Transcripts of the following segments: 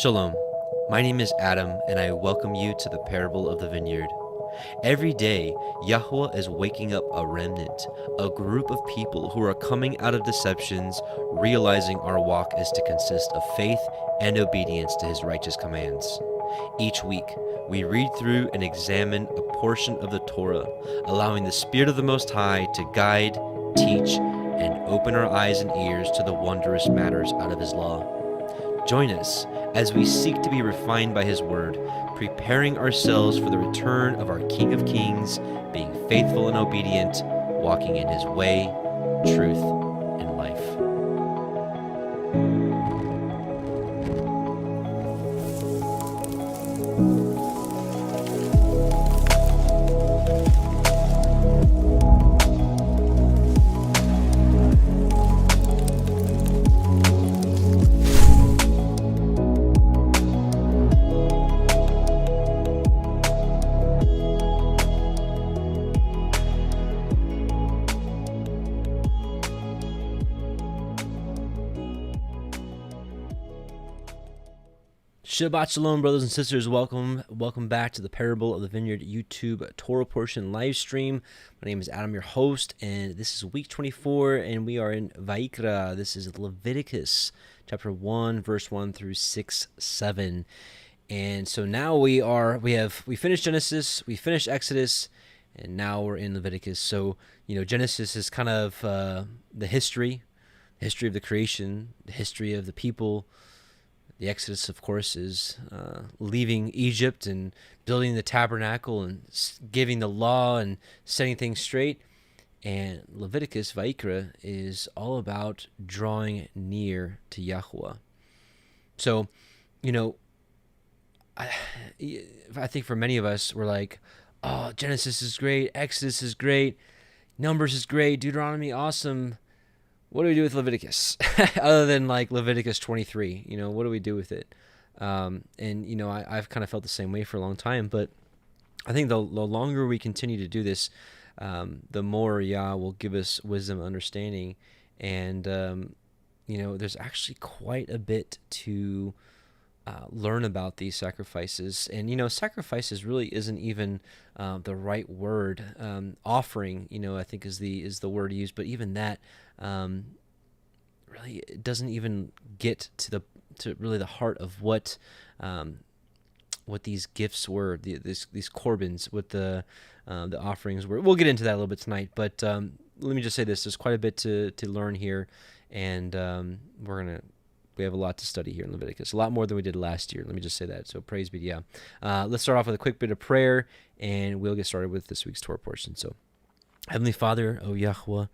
Shalom, my name is Adam, and I welcome you to the parable of the vineyard. Every day, Yahuah is waking up a remnant, a group of people who are coming out of deceptions, realizing our walk is to consist of faith and obedience to his righteous commands. Each week, we read through and examine a portion of the Torah, allowing the Spirit of the Most High to guide, teach, and open our eyes and ears to the wondrous matters out of his law. Join us as we seek to be refined by his word, preparing ourselves for the return of our King of Kings, being faithful and obedient, walking in his way, truth, and life. Shabbat Shalom, brothers and sisters. Welcome back to the Parable of the Vineyard YouTube Torah portion live stream. My name is Adam, your host, and this is week 24, and we are in Vayikra. This is Leviticus, chapter 1, verse 1 through 6, 7. And so now we finished Genesis, we finished Exodus, and now we're in Leviticus. So, Genesis is kind of the history of the creation, the history of the people. The Exodus, of course, is leaving Egypt and building the tabernacle and giving the law and setting things straight. And Leviticus, Vayikra, is all about drawing near to Yahuah. So, I think for many of us, we're like, oh, Genesis is great, Exodus is great, Numbers is great, Deuteronomy, awesome. What do we do with Leviticus? Other than like Leviticus 23, what do we do with it? I've kind of felt the same way for a long time, but I think the longer we continue to do this, the more Yah will give us wisdom and understanding. And, there's actually quite a bit to learn about these sacrifices. And, sacrifices really isn't even the right word. Offering, I think is the word used, but even that, really it doesn't even get to really the heart of what these gifts were, these korbans, what the offerings were. We'll get into that a little bit tonight, but let me just say this: there's quite a bit to learn here, and we have a lot to study here in Leviticus, a lot more than we did last year. Let me just say that. So praise be to Yah. Let's start off with a quick bit of prayer, and we'll get started with this week's Torah portion. So, Heavenly Father, O Yahuah,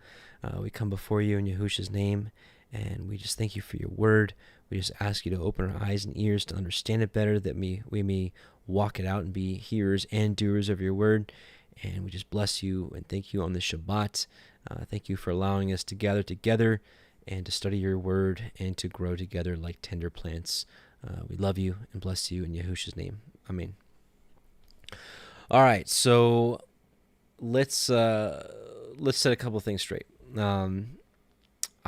we come before you in Yahusha's name, and we just thank you for your word. We just ask you to open our eyes and ears to understand it better, that we may walk it out and be hearers and doers of your word. And we just bless you and thank you on this Shabbat. Thank you for allowing us to gather together and to study your word and to grow together like tender plants. We love you and bless you in Yahusha's name. Amen. All right, so let's set a couple of things straight.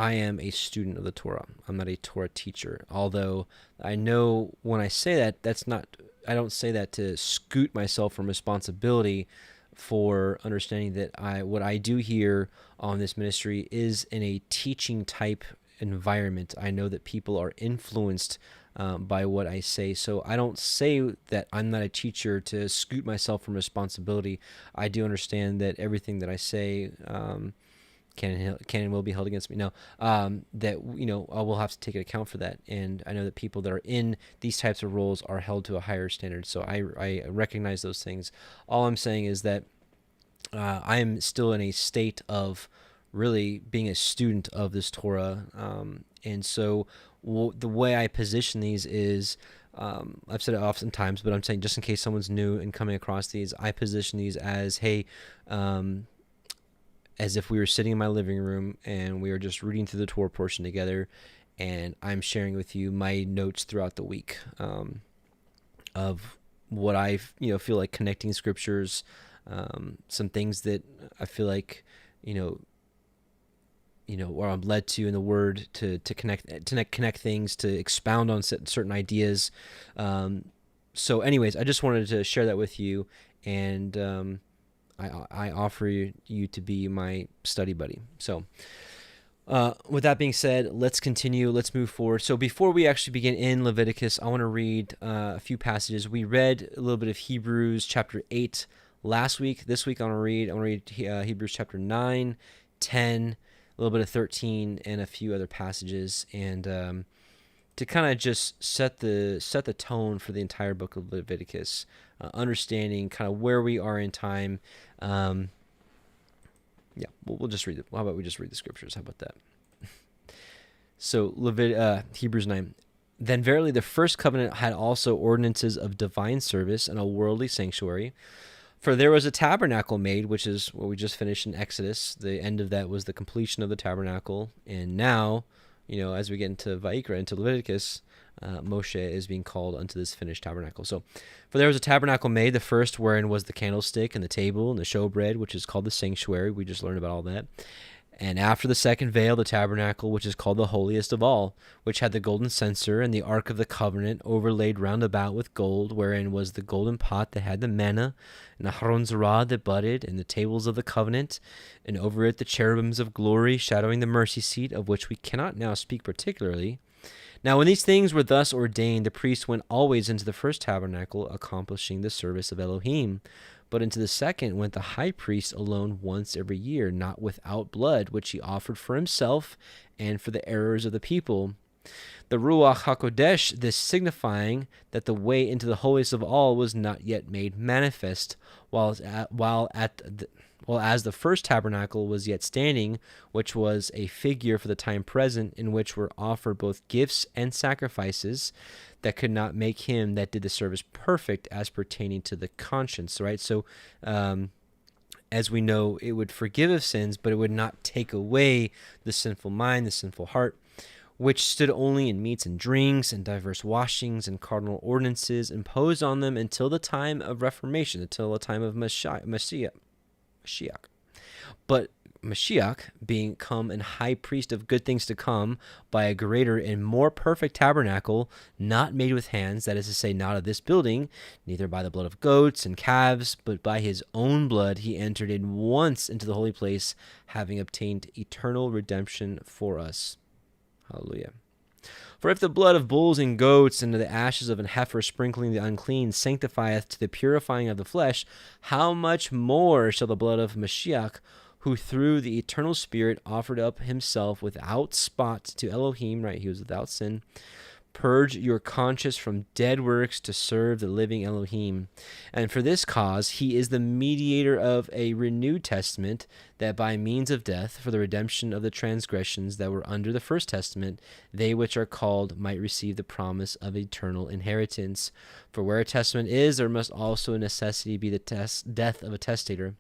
I am a student of the Torah. I'm not a Torah teacher, although I know when I say that, I don't say that to scoot myself from responsibility for understanding that what I do here on this ministry is in a teaching type environment. I know that people are influenced by what I say, so I don't say that I'm not a teacher to scoot myself from responsibility. I do understand that everything that I say can and will be held against me. No, that I will have to take account for that, and I know that people that are in these types of roles are held to a higher standard. So I recognize those things. All I'm saying is that I am still in a state of really being a student of this Torah, and so the way I position these is, I've said it oftentimes, but I'm saying just in case someone's new and coming across these, I position these as, hey, as if we were sitting in my living room and we were just reading through the Torah portion together, and I'm sharing with you my notes throughout the week of what I feel like connecting scriptures, some things that I feel like or I'm led to in the Word to connect things, to expound on certain ideas. So, anyways, I just wanted to share that with you, and I offer you to be my study buddy. So, with that being said, let's continue. Let's move forward. So before we actually begin in Leviticus, I want to read a few passages. We read a little bit of Hebrews chapter 8 last week. This week I want to read Hebrews chapter 9, 10, a little bit of 13, and a few other passages, and to kind of just set the tone for the entire book of Leviticus, understanding kind of where we are in time. Yeah, we'll just read it. How about we just read the scriptures? How about that? So Hebrews 9. Then verily the first covenant had also ordinances of divine service and a worldly sanctuary. For there was a tabernacle made, which is what we just finished in Exodus. The end of that was the completion of the tabernacle. And now, as we get into Vayikra, into Leviticus, Moshe is being called unto this finished tabernacle. So, for there was a tabernacle made, the first wherein was the candlestick and the table and the showbread, which is called the sanctuary. We just learned about all that. And after the second veil, the tabernacle, which is called the holiest of all, which had the golden censer and the ark of the covenant overlaid round about with gold, wherein was the golden pot that had the manna, and Aharon's rod that budded, and the tables of the covenant, and over it the cherubims of glory, shadowing the mercy seat, of which we cannot now speak particularly. Now when these things were thus ordained, the priest went always into the first tabernacle, accomplishing the service of Elohim. But into the second went the high priest alone once every year, not without blood, which he offered for himself and for the errors of the people. The Ruach HaKodesh, this signifying that the way into the holiest of all was not yet made manifest, as the first tabernacle was yet standing, which was a figure for the time present, in which were offered both gifts and sacrifices that could not make him that did the service perfect as pertaining to the conscience, right? So, as we know, it would forgive of sins, but it would not take away the sinful mind, the sinful heart, which stood only in meats and drinks and diverse washings and cardinal ordinances imposed on them until the time of Reformation, until the time of Mashiach. But Mashiach, being come and high priest of good things to come, by a greater and more perfect tabernacle, not made with hands, that is to say, not of this building, neither by the blood of goats and calves, but by his own blood he entered in once into the holy place, having obtained eternal redemption for us. Hallelujah. For if the blood of bulls and goats and the ashes of an heifer sprinkling the unclean sanctifieth to the purifying of the flesh, how much more shall the blood of Mashiach, who through the eternal Spirit offered up himself without spot to Elohim, right? He was without sin. Purge your conscience from dead works to serve the living Elohim. And for this cause, he is the mediator of a renewed testament, that by means of death, for the redemption of the transgressions that were under the first testament, they which are called might receive the promise of eternal inheritance. For where a testament is, there must also a necessity be the death of a testator.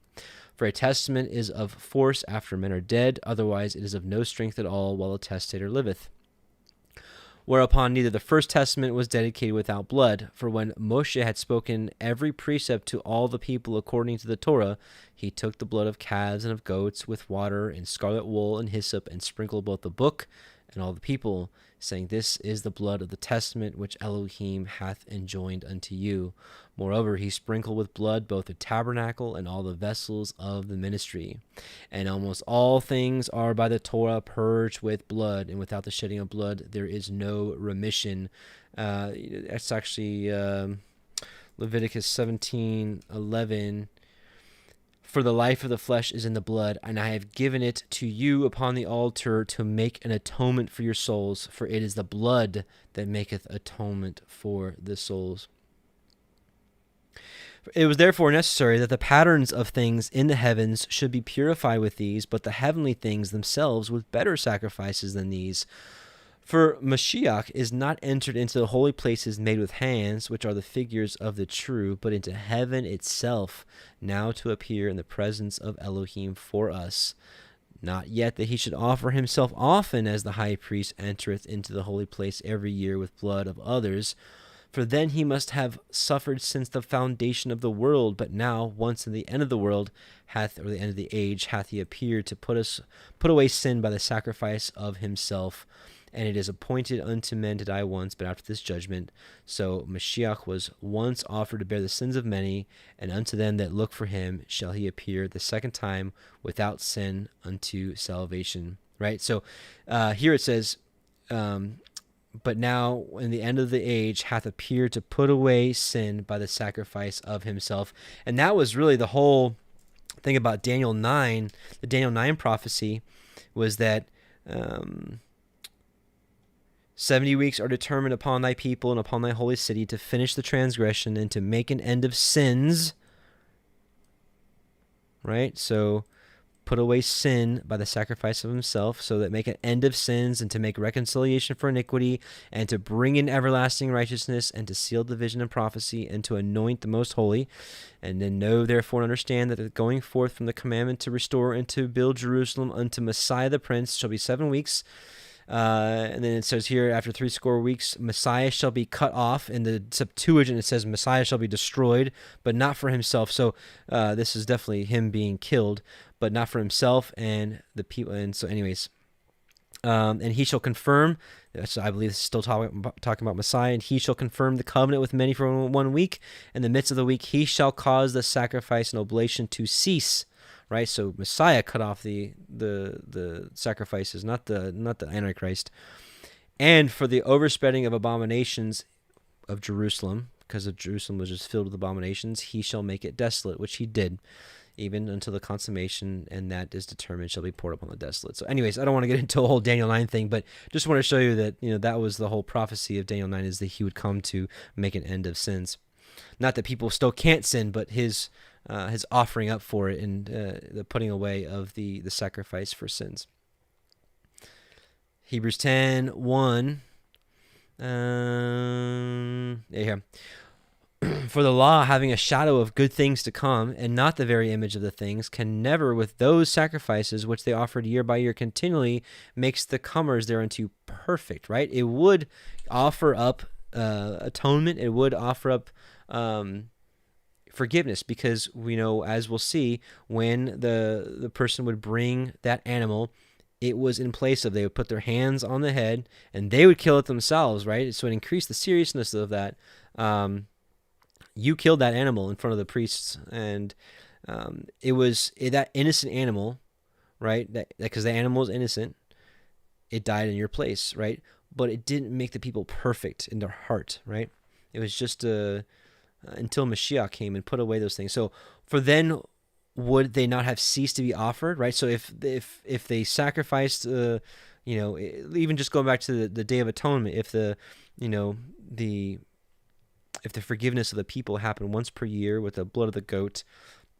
For a testament is of force after men are dead, otherwise it is of no strength at all while a testator liveth. Whereupon neither the first testament was dedicated without blood, for when Moshe had spoken every precept to all the people according to the Torah, he took the blood of calves and of goats with water and scarlet wool and hyssop, and sprinkled both the book and all the people, saying, This is the blood of the testament which Elohim hath enjoined unto you. Moreover, he sprinkled with blood both the tabernacle and all the vessels of the ministry. And almost all things are by the Torah purged with blood, and without the shedding of blood there is no remission. That's actually Leviticus 17:11. For the life of the flesh is in the blood, and I have given it to you upon the altar to make an atonement for your souls, for it is the blood that maketh atonement for the souls. It was therefore necessary that the patterns of things in the heavens should be purified with these, but the heavenly things themselves with better sacrifices than these. For Mashiach is not entered into the holy places made with hands, which are the figures of the true, but into heaven itself, now to appear in the presence of Elohim for us. Not yet that he should offer himself often, as the high priest entereth into the holy place every year with blood of others, For then he must have suffered since the foundation of the world. But now, once in the end of the world or the end of the age, hath he appeared to put away sin by the sacrifice of himself. And it is appointed unto men to die once, but after this judgment. So Mashiach was once offered to bear the sins of many, and unto them that look for him shall he appear the second time without sin unto salvation. Right? So here it says, but now in the end of the age hath appeared to put away sin by the sacrifice of himself. And that was really the whole thing about Daniel 9. The Daniel 9 prophecy was that 70 weeks are determined upon thy people and upon thy holy city to finish the transgression and to make an end of sins. Right? So put away sin by the sacrifice of himself, so that make an end of sins, and to make reconciliation for iniquity, and to bring in everlasting righteousness, and to seal the vision and prophecy, and to anoint the most holy. And then know, therefore, and understand that the going forth from the commandment to restore and to build Jerusalem unto Messiah the Prince shall be 7 weeks. And then it says here, after 60 weeks, Messiah shall be cut off. In the Septuagint, it says Messiah shall be destroyed, but not for himself. So this is definitely him being killed, but not for himself and the people. And so anyways, and he shall confirm, so I believe this is still talking about Messiah, and he shall confirm the covenant with many for 1 week. In the midst of the week, he shall cause the sacrifice and oblation to cease. Right, so Messiah cut off the sacrifices, not the Antichrist, and for the overspreading of abominations of Jerusalem, because of Jerusalem was just filled with abominations, he shall make it desolate, which he did, even until the consummation, and that is determined shall be poured upon the desolate. So, anyways, I don't want to get into a whole Daniel 9 thing, but just want to show you that that was the whole prophecy of Daniel 9, is that he would come to make an end of sins. Not that people still can't sin, but his offering up for it and the putting away of the sacrifice for sins. Hebrews 10:1. For the law, having a shadow of good things to come, and not the very image of the things, can never, with those sacrifices which they offered year by year continually, makes the comers thereunto perfect. Right? It would offer up atonement. It would offer up forgiveness, because we know, as we'll see, when the person would bring that animal, it was in place of, they would put their hands on the head and they would kill it themselves, right? So it increased the seriousness of that. You killed that animal in front of the priests, and it was that innocent animal, right? That because the animal is innocent, it died in your place, right? But it didn't make the people perfect in their heart, right? It was just until Mashiach came and put away those things. So for then, would they not have ceased to be offered, right? So if they sacrificed, even just going back to the Day of Atonement, if the forgiveness of the people happened once per year with the blood of the goat,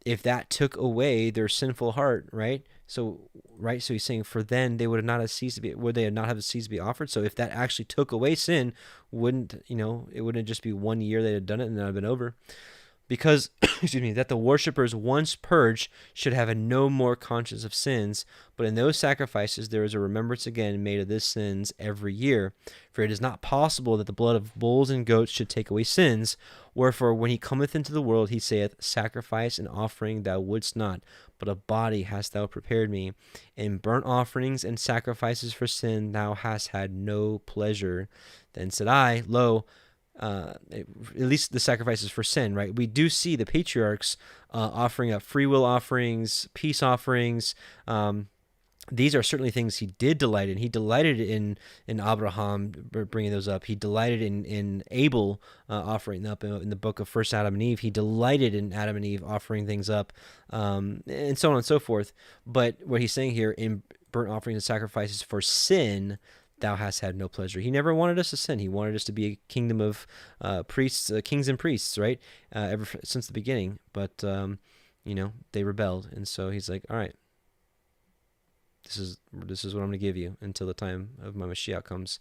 if that took away their sinful heart, right? So he's saying, for then they would not have ceased to be offered. So if that actually took away sin, it wouldn't just be 1 year they had done it and then it'd been over. Because, that the worshippers once purged should have no more conscience of sins, but in those sacrifices there is a remembrance again made of this sins every year. For it is not possible that the blood of bulls and goats should take away sins. Wherefore, when he cometh into the world, he saith, Sacrifice and offering thou wouldst not, but a body hast thou prepared me. In burnt offerings and sacrifices for sin thou hast had no pleasure. Then said I, Lo, at least the sacrifices for sin, right? We do see the patriarchs offering up free will offerings, peace offerings. These are certainly things he did delight in. He delighted in Abraham bringing those up. He delighted in Abel offering up in the book of First Adam and Eve. He delighted in Adam and Eve offering things up, and so on and so forth. But what he's saying here, in burnt offerings and sacrifices for sin, thou hast had no pleasure. He never wanted us to sin. He wanted us to be a kingdom of priests, kings and priests, right? Ever since the beginning. But, they rebelled. And so he's like, all right. This is what I'm going to give you until the time of my Mashiach comes.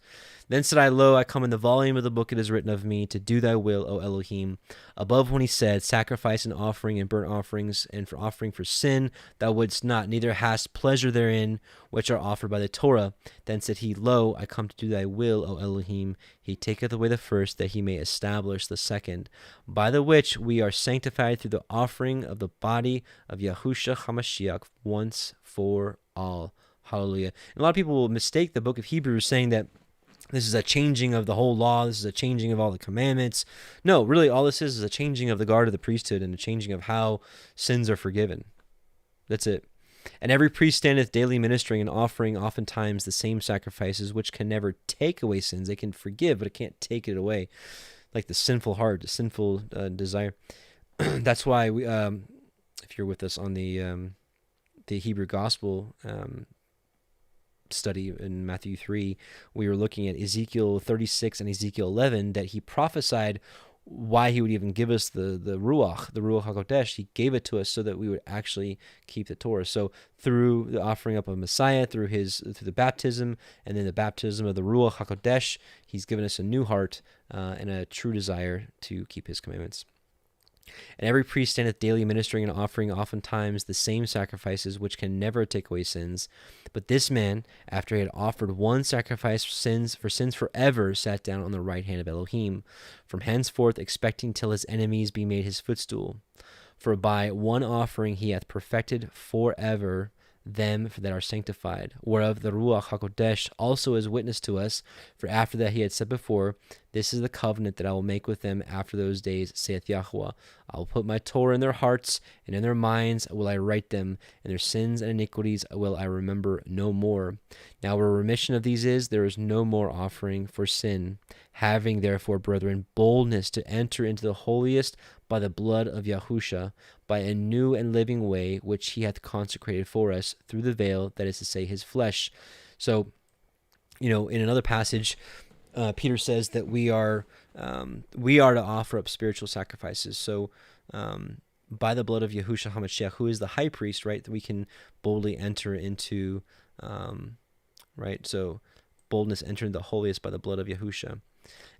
Then said I, lo, I come in the volume of the book it is written of me, to do thy will, O Elohim. Above when he said, sacrifice and offering and burnt offerings, and for offering for sin thou wouldst not, neither hast pleasure therein, which are offered by the Torah. Then said he, lo, I come to do thy will, O Elohim. He taketh away the first, that he may establish the second, by the which we are sanctified through the offering of the body of Yahusha HaMashiach once for all. Hallelujah. And a lot of people will mistake the book of Hebrews saying that this is a changing of the whole law. This is a changing of all the commandments. No, really all this is a changing of the guard of the priesthood and a changing of how sins are forgiven. That's it. And every priest standeth daily ministering and offering oftentimes the same sacrifices, which can never take away sins. They can forgive, but it can't take it away. Like the sinful heart, the sinful desire. That's why we, if you're with us on the Hebrew gospel study in Matthew 3, we were looking at Ezekiel 36 and Ezekiel 11, that he prophesied why he would even give us the Ruach HaKodesh. He gave it to us so that we would actually keep the Torah. So through the offering up of Messiah, through the baptism, and then the baptism of the Ruach HaKodesh, he's given us a new heart and a true desire to keep his commandments. And every priest standeth daily ministering and offering oftentimes the same sacrifices, which can never take away sins. But this man, after he had offered one sacrifice for sins forever, sat down on the right hand of Elohim, from henceforth expecting till his enemies be made his footstool. For by one offering he hath perfected forever them that are sanctified, whereof the Ruach HaKodesh also is witness to us. For after that he had said before, this is the covenant that I will make with them after those days, saith Yahuah. I will put my Torah in their hearts, and in their minds will I write them, and their sins and iniquities will I remember no more. Now where remission of these is, there is no more offering for sin. Having therefore, brethren, boldness to enter into the holiest by the blood of Yahusha, by a new and living way, which he hath consecrated for us through the veil, that is to say, his flesh. So, in another passage, Peter says that we are to offer up spiritual sacrifices. So, by the blood of Yahusha HaMashiach, who is the high priest, right, that we can boldly enter into, right? So, boldness entering the holiest by the blood of Yahusha.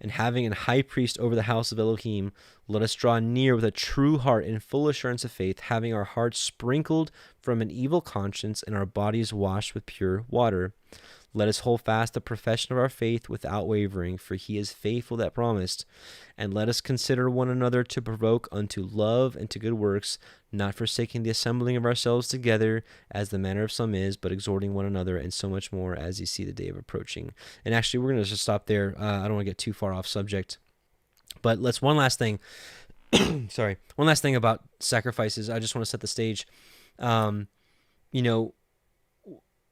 And having an high priest over the house of Elohim, let us draw near with a true heart in full assurance of faith, having our hearts sprinkled from an evil conscience and our bodies washed with pure water. Let us hold fast the profession of our faith without wavering, for he is faithful that promised. And let us consider one another to provoke unto love and to good works, not forsaking the assembling of ourselves together, as the manner of some is, but exhorting one another, and so much more as you see the day of approaching. And actually, we're going to just stop there. I don't want to get too far off subject. But one last thing. Sorry. One last thing about sacrifices. I just want to set the stage.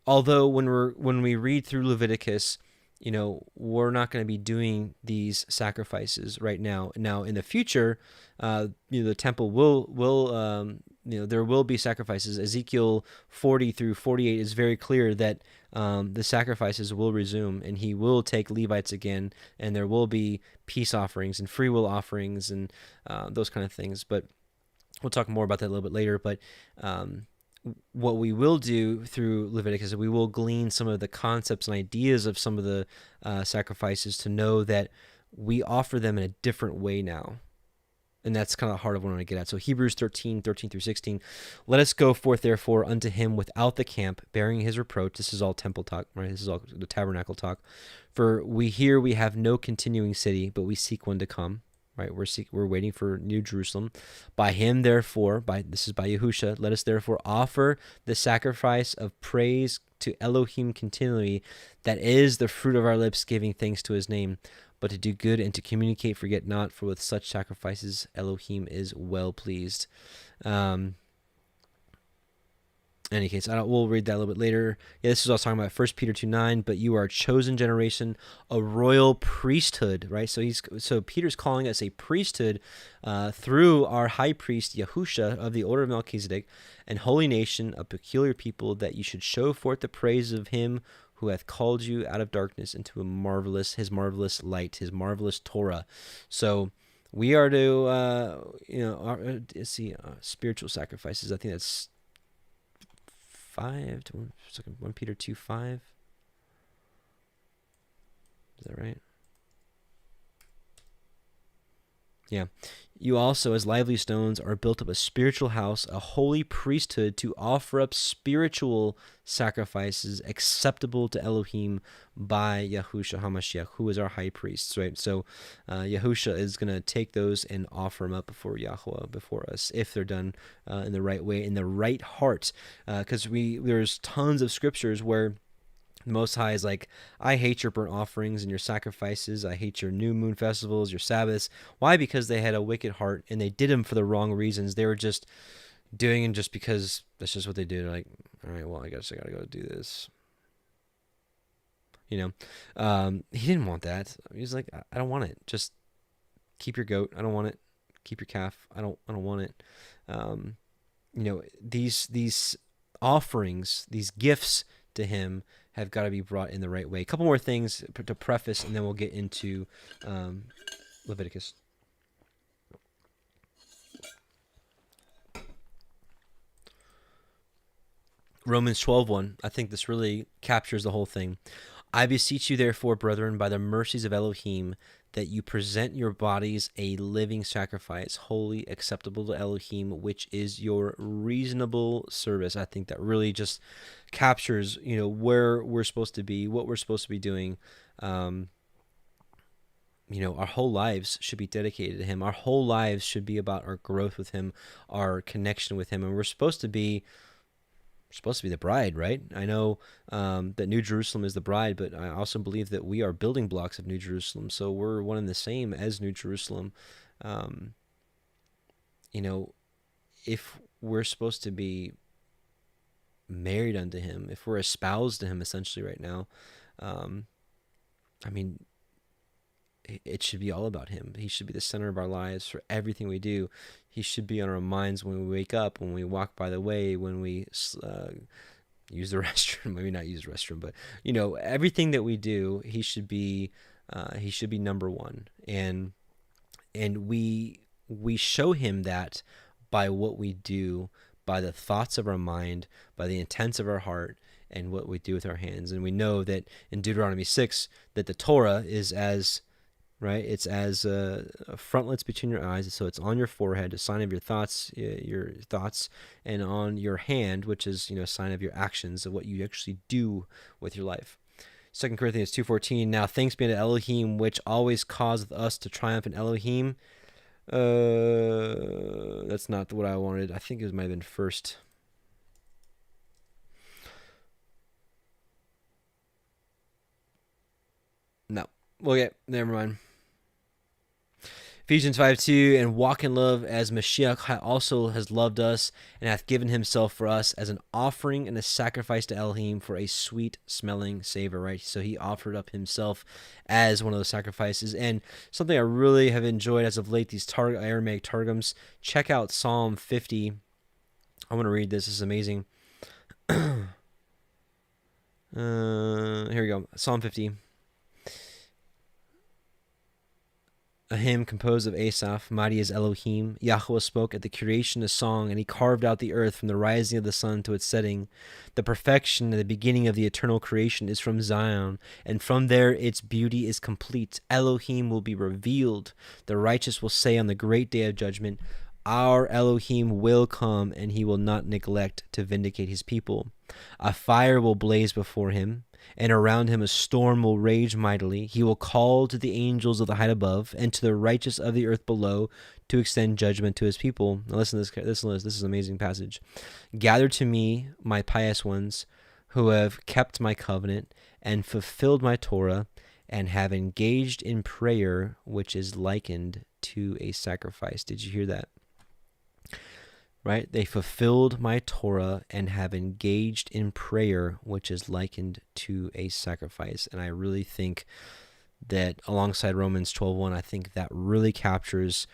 Although when we read through Leviticus, we're not going to be doing these sacrifices right now. Now, in the future, the temple will there will be sacrifices. Ezekiel 40 through 48 is very clear that the sacrifices will resume, and he will take Levites again, and there will be peace offerings and free will offerings and those kind of things. But we'll talk more about that a little bit later. But what we will do through Leviticus is we will glean some of the concepts and ideas of some of the sacrifices to know that we offer them in a different way now. And that's kind of the heart of what I want to get at. So Hebrews 13 through 16. Let us go forth, therefore, unto him without the camp, bearing his reproach. This is all temple talk, right? This is all the tabernacle talk. For we have no continuing city, but we seek one to come. Right, we're waiting for New Jerusalem. By him, therefore, this is by Yahusha, let us therefore offer the sacrifice of praise to Elohim continually, that is the fruit of our lips, giving thanks to his name. But to do good and to communicate, forget not, for with such sacrifices Elohim is well pleased. In any case, we'll read that a little bit later. Yeah, this is what I was talking about, 1 Peter 2:9, but you are a chosen generation, a royal priesthood, right? So Peter's calling us a priesthood through our high priest, Yahusha, of the order of Melchizedek, and holy nation, a peculiar people, that you should show forth the praise of him who hath called you out of darkness into his marvelous light, his marvelous Torah. So we are to, spiritual sacrifices. I think that's 5. 1 Peter 2:5. Is that right? Yeah. You also, as lively stones, are built up a spiritual house, a holy priesthood, to offer up spiritual sacrifices acceptable to Elohim by Yahusha HaMashiach, who is our high priest, right? So Yahusha is going to take those and offer them up before Yahuah, before us, if they're done in the right way, in the right heart. Because there's tons of scriptures where the Most High is like, I hate your burnt offerings and your sacrifices. I hate your new moon festivals, your Sabbaths. Why? Because they had a wicked heart and they did them for the wrong reasons. They were just doing them just because that's just what they do. They're like, all right, well, I guess I got to go do this. You know, he didn't want that. He's like, I don't want it. Just keep your goat. I don't want it. Keep your calf. I don't want it. You know, these offerings, these gifts to him have got to be brought in the right way. A couple more things to preface, and then we'll get into Leviticus. Romans 12:1. I think this really captures the whole thing. I beseech you, therefore, brethren, by the mercies of Elohim, that you present your bodies a living sacrifice, holy, acceptable to Elohim, which is your reasonable service. I think that really just captures, you know, where we're supposed to be, what we're supposed to be doing. You know, our whole lives should be dedicated to him. Our whole lives should be about our growth with him, our connection with him, and we're supposed to be the bride, right? I know that New Jerusalem is the bride, but I also believe that we are building blocks of New Jerusalem, so we're one and the same as New Jerusalem. You know, if we're supposed to be married unto him, if we're espoused to him essentially right now, I mean, it should be all about him. He should be the center of our lives for everything we do. He should be on our minds when we wake up, when we walk by the way, when we use the restroom. Maybe not use the restroom, but you know, everything that we do, he should be number one. And we show him that by what we do, by the thoughts of our mind, by the intents of our heart, and what we do with our hands. And we know that in Deuteronomy 6 that the Torah is as it's as frontlets between your eyes, so it's on your forehead, a sign of your thoughts, and on your hand, which is, you know, a sign of your actions, of what you actually do with your life. 2 Corinthians 2:14. Now thanks be unto Elohim, which always causeth us to triumph in Elohim. That's not what I wanted. I think it might have been first. No. Well, yeah, never mind. Ephesians 5:2, and walk in love as Mashiach also has loved us, and hath given himself for us as an offering and a sacrifice to Elohim for a sweet-smelling savor, right? So he offered up himself as one of those sacrifices. And something I really have enjoyed as of late, these Aramaic Targums, check out Psalm 50. I want to read this. This is amazing. Here we go. Psalm 50. A hymn composed of Asaph. Mighty is Elohim. Yahuah spoke at the creation a song, and he carved out the earth from the rising of the sun to its setting. The perfection and the beginning of the eternal creation is from Zion, and from there its beauty is complete. Elohim will be revealed. The righteous will say on the great day of judgment, our Elohim will come, and he will not neglect to vindicate his people. A fire will blaze before him, and around him a storm will rage mightily. He will call to the angels of the height above, and to the righteous of the earth below, to extend judgment to his people. Now listen to this. This is an amazing passage. Gather to me, my pious ones, who have kept my covenant, and fulfilled my Torah, and have engaged in prayer, which is likened to a sacrifice. Did you hear that? Right? They fulfilled my Torah and have engaged in prayer, which is likened to a sacrifice. And I really think that alongside Romans 12:1, I think that really captures,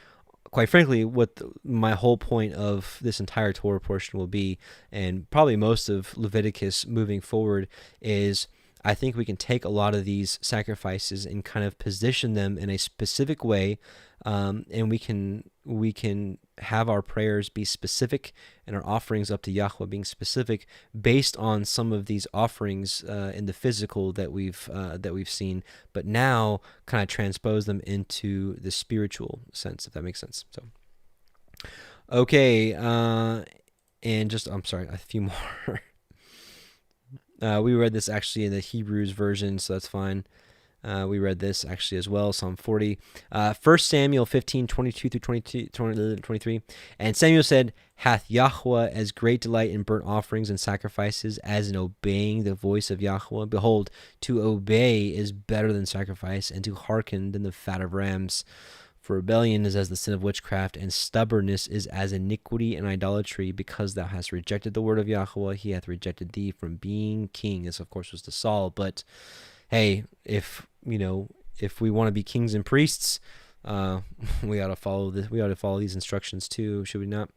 quite frankly, what my whole point of this entire Torah portion will be, and probably most of Leviticus moving forward, is I think we can take a lot of these sacrifices and kind of position them in a specific way, and we can we can have our prayers be specific and our offerings up to Yahuah being specific based on some of these offerings in the physical that we've seen, but now kind of transpose them into the spiritual sense, if that makes sense. So, okay, and just, I'm sorry, a few more. We read this actually in the Hebrews version, so that's fine. We read this actually as well, Psalm 40. 1 Samuel 15, 22 through 23. And Samuel said, hath Yahuah as great delight in burnt offerings and sacrifices as in obeying the voice of Yahuah? Behold, to obey is better than sacrifice, and to hearken than the fat of rams. For rebellion is as the sin of witchcraft, and stubbornness is as iniquity and idolatry. Because thou hast rejected the word of Yahuah, he hath rejected thee from being king. This, of course, was to Saul, but hey, if we want to be kings and priests, we ought to follow this. We ought to follow these instructions too, should we not?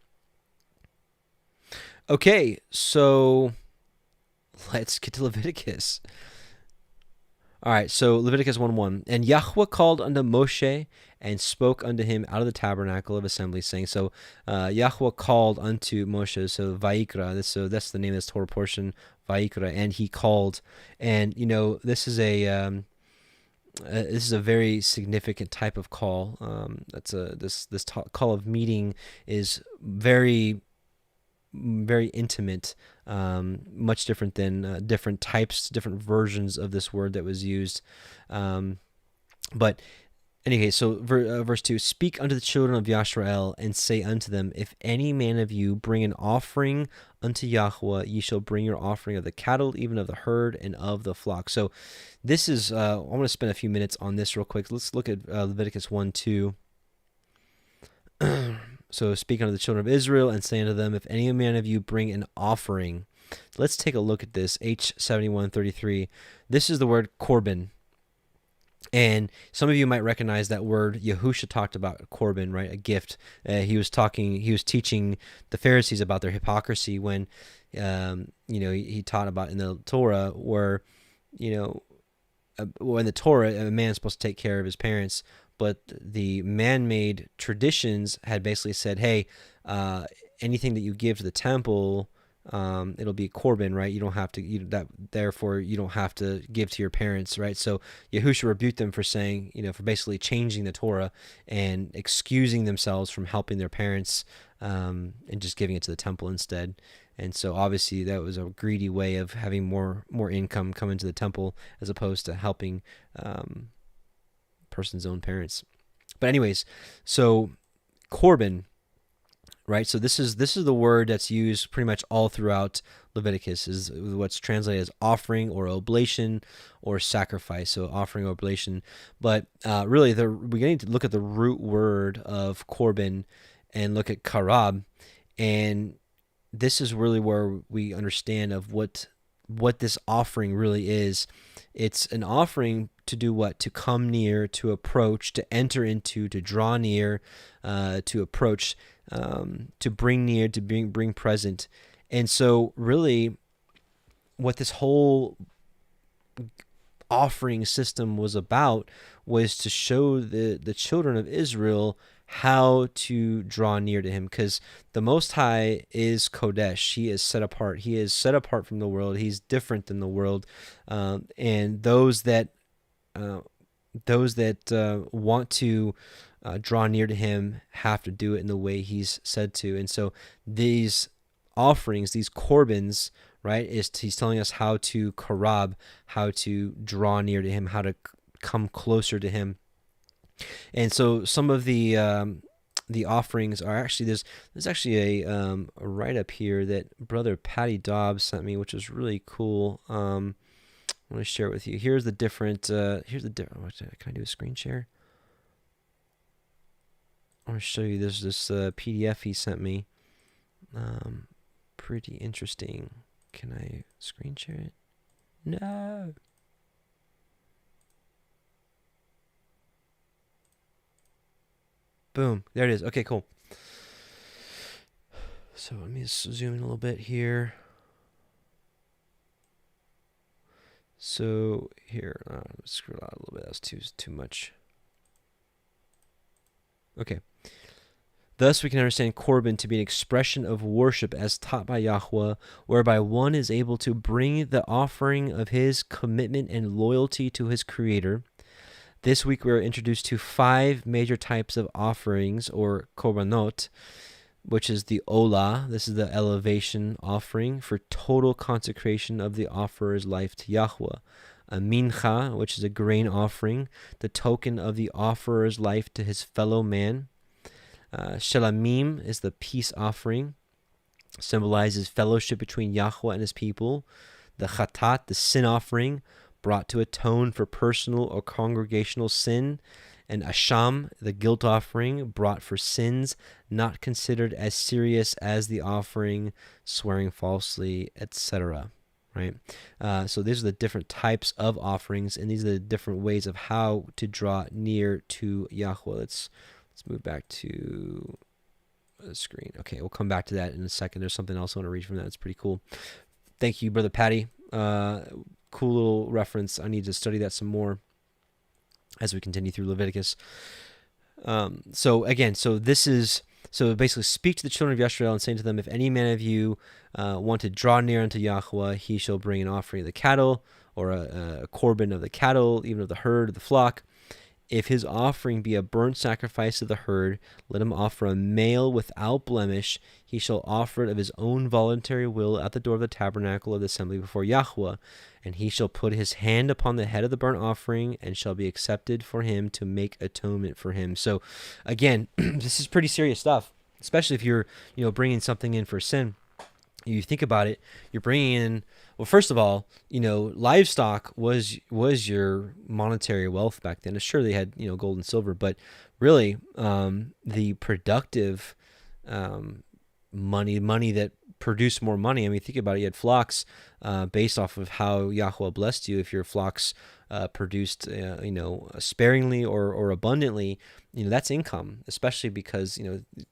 Okay, so let's get to Leviticus. All right, so Leviticus 1:1. And Yahuah called unto Moshe and spoke unto him out of the tabernacle of assembly, saying, so Yahuah called unto Moshe, so Vayikra, so that's the name of this Torah portion, Vayikra, and he called. And, this is a very significant type of call. This call of meeting is very, very intimate, much different than different types, different versions of this word that was used. But anyway, so verse 2, speak unto the children of Yisrael and say unto them, if any man of you bring an offering unto Yahuah, ye shall bring your offering of the cattle, even of the herd, and of the flock. So this is, I want to spend a few minutes on this real quick. Let's look at Leviticus 1:2. So speak unto the children of Israel and say unto them, if any man of you bring an offering. Let's take a look at this, H7133. This is the word korban. And some of you might recognize that word. Yahusha talked about korban, right? A gift. He was teaching the Pharisees about their hypocrisy when, he taught about in the Torah where, in the Torah, a man's supposed to take care of his parents, but the man-made traditions had basically said, hey, anything that you give to the temple, it'll be a korban, right? You don't have to, therefore you don't have to give to your parents, right? So Yahusha rebuked them for saying, for basically changing the Torah and excusing themselves from helping their parents, and just giving it to the temple instead. And so obviously that was a greedy way of having more income come into the temple as opposed to helping person's own parents. But anyways, so korban, right? So this is the word that's used pretty much all throughout Leviticus, is what's translated as offering or oblation or sacrifice. So offering or oblation. But really, we need to look at the root word of korban and look at karab, and this is really where we understand of what this offering really is. It's an offering to do what? To come near, to approach, to enter into, to draw near, to approach, to bring near, to bring present. And so really what this whole offering system was about was to show the children of Israel how to draw near to him, because the Most High is Kodesh. He is set apart. He is set apart from the world. He's different than the world. And those that want to draw near to him have to do it in the way he's said to. And so these offerings, these korbans, right, he's telling us how to karab, how to draw near to him, how to come closer to him. And so some of the offerings are actually, there's actually a write-up here that Brother Patty Dobbs sent me, which is really cool. I want to share it with you. Here's the different, can I do a screen share? I want to show you this PDF he sent me. Pretty interesting. Can I screen share it? No. Boom. There it is. Okay, cool. So let me just zoom in a little bit here. So here, scroll out a little bit. That's too much. Okay. Thus, we can understand Korban to be an expression of worship as taught by Yahuah, whereby one is able to bring the offering of his commitment and loyalty to his Creator. This week, we are introduced to 5 major types of offerings, or korbanot, which is the olah. This is the elevation offering for total consecration of the offerer's life to Yahuah. A mincha, which is a grain offering, the token of the offerer's life to his fellow man. Shelamim is the peace offering, symbolizes fellowship between Yahuah and his people. The chatat, the sin offering, brought to atone for personal or congregational sin. And asham, the guilt offering, brought for sins not considered as serious as the offering, swearing falsely, etc. Right? So these are the different types of offerings, and these are the different ways of how to draw near to Yahuah. Let's move back to the screen. Okay, we'll come back to that in a second. There's something else I want to read from that. It's pretty cool. Thank you, Brother Patty. Cool little reference. I need to study that some more as we continue through Leviticus. So basically speak to the children of Israel and saying to them, if any man of you want to draw near unto Yahuah, he shall bring an offering of the cattle, or a korban of the cattle, even of the herd, of the flock. If his offering be a burnt sacrifice of the herd, let him offer a male without blemish. He shall offer it of his own voluntary will at the door of the tabernacle of the assembly before Yahuah. And he shall put his hand upon the head of the burnt offering, and shall be accepted for him to make atonement for him. So, again, this is pretty serious stuff, especially if you're, bringing something in for sin. You think about it, you're bringing in, well, first of all, livestock was your monetary wealth back then. Sure, they had, gold and silver, but really, the productive money that produced more money. I mean, think about it. You had flocks based off of how Yahuah blessed you. If your flocks produced, sparingly or abundantly, that's income, especially because,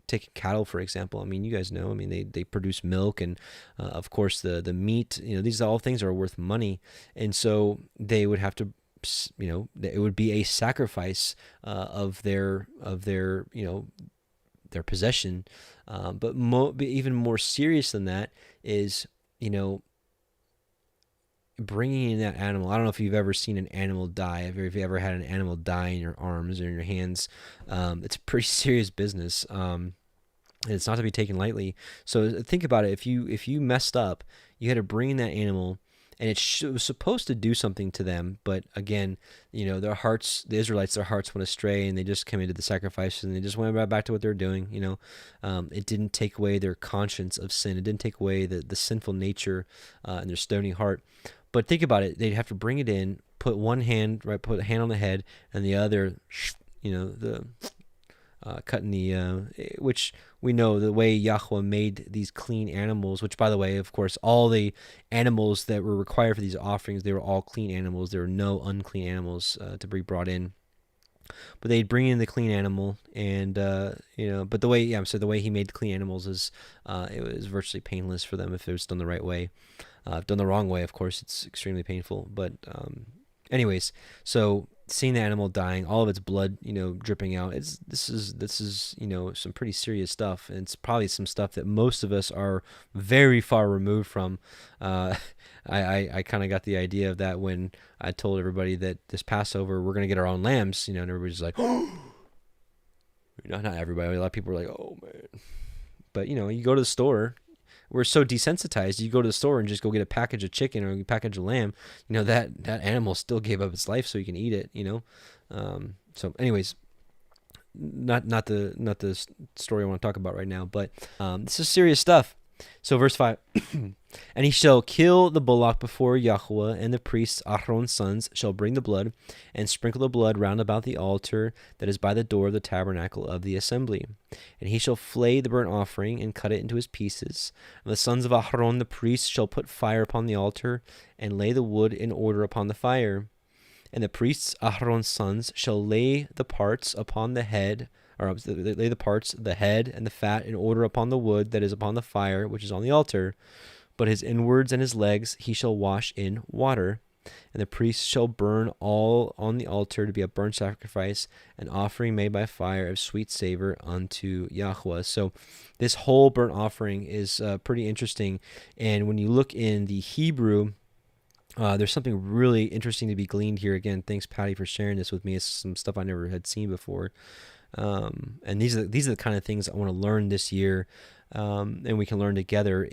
take cattle, for example. I mean, you guys know, they produce milk, and of course the meat, these all things are worth money. And so they would have to, it would be a sacrifice of their their possession. But even more serious than that is, bringing in that animal. I don't know if you've ever seen an animal die. If you ever had an animal die in your arms or in your hands, it's a pretty serious business. And it's not to be taken lightly. So think about it. If you messed up, you had to bring in that animal, and it was supposed to do something to them. But again, their hearts, the Israelites, their hearts went astray, and they just committed the sacrifices, and they just went back to what they're doing. It didn't take away their conscience of sin. It didn't take away the sinful nature and their stony heart. But think about it. They'd have to bring it in, put one hand, put a hand on the head, and the other, cutting the, which we know the way Yahuah made these clean animals, which, by the way, of course, all the animals that were required for these offerings, they were all clean animals. There were no unclean animals to be brought in. But they'd bring in the clean animal, and but the way he made the clean animals is it was virtually painless for them if it was done the right way. Done the wrong way, of course, it's extremely painful. But anyways, so seeing the animal dying, all of its blood, dripping out, this is some pretty serious stuff, and it's probably some stuff that most of us are very far removed from. I kind of got the idea of that when I told everybody that this Passover we're gonna get our own lambs, and everybody's like, oh, not everybody, a lot of people are like, oh man, but you go to the store. We're so desensitized. You go to the store and just go get a package of chicken or a package of lamb. That animal still gave up its life so you can eat it. So, anyways, not the story I want to talk about right now, but this is serious stuff. So, verse 5, and he shall kill the bullock before Yahuah, and the priests, Aaron's sons, shall bring the blood, and sprinkle the blood round about the altar that is by the door of the tabernacle of the assembly. And he shall flay the burnt offering, and cut it into his pieces. And the sons of Aaron the priest shall put fire upon the altar, and lay the wood in order upon the fire. And the priests, Aaron's sons, shall lay the parts upon the head, or lay the parts, the head and the fat, in order upon the wood that is upon the fire, which is on the altar. But his inwards and his legs he shall wash in water. And the priest shall burn all on the altar to be a burnt sacrifice, an offering made by fire of sweet savor unto Yahuah. So this whole burnt offering is pretty interesting. And when you look in the Hebrew, there's something really interesting to be gleaned here. Again, thanks, Patty, for sharing this with me. It's some stuff I never had seen before. And these are the kind of things I want to learn this year, and we can learn together.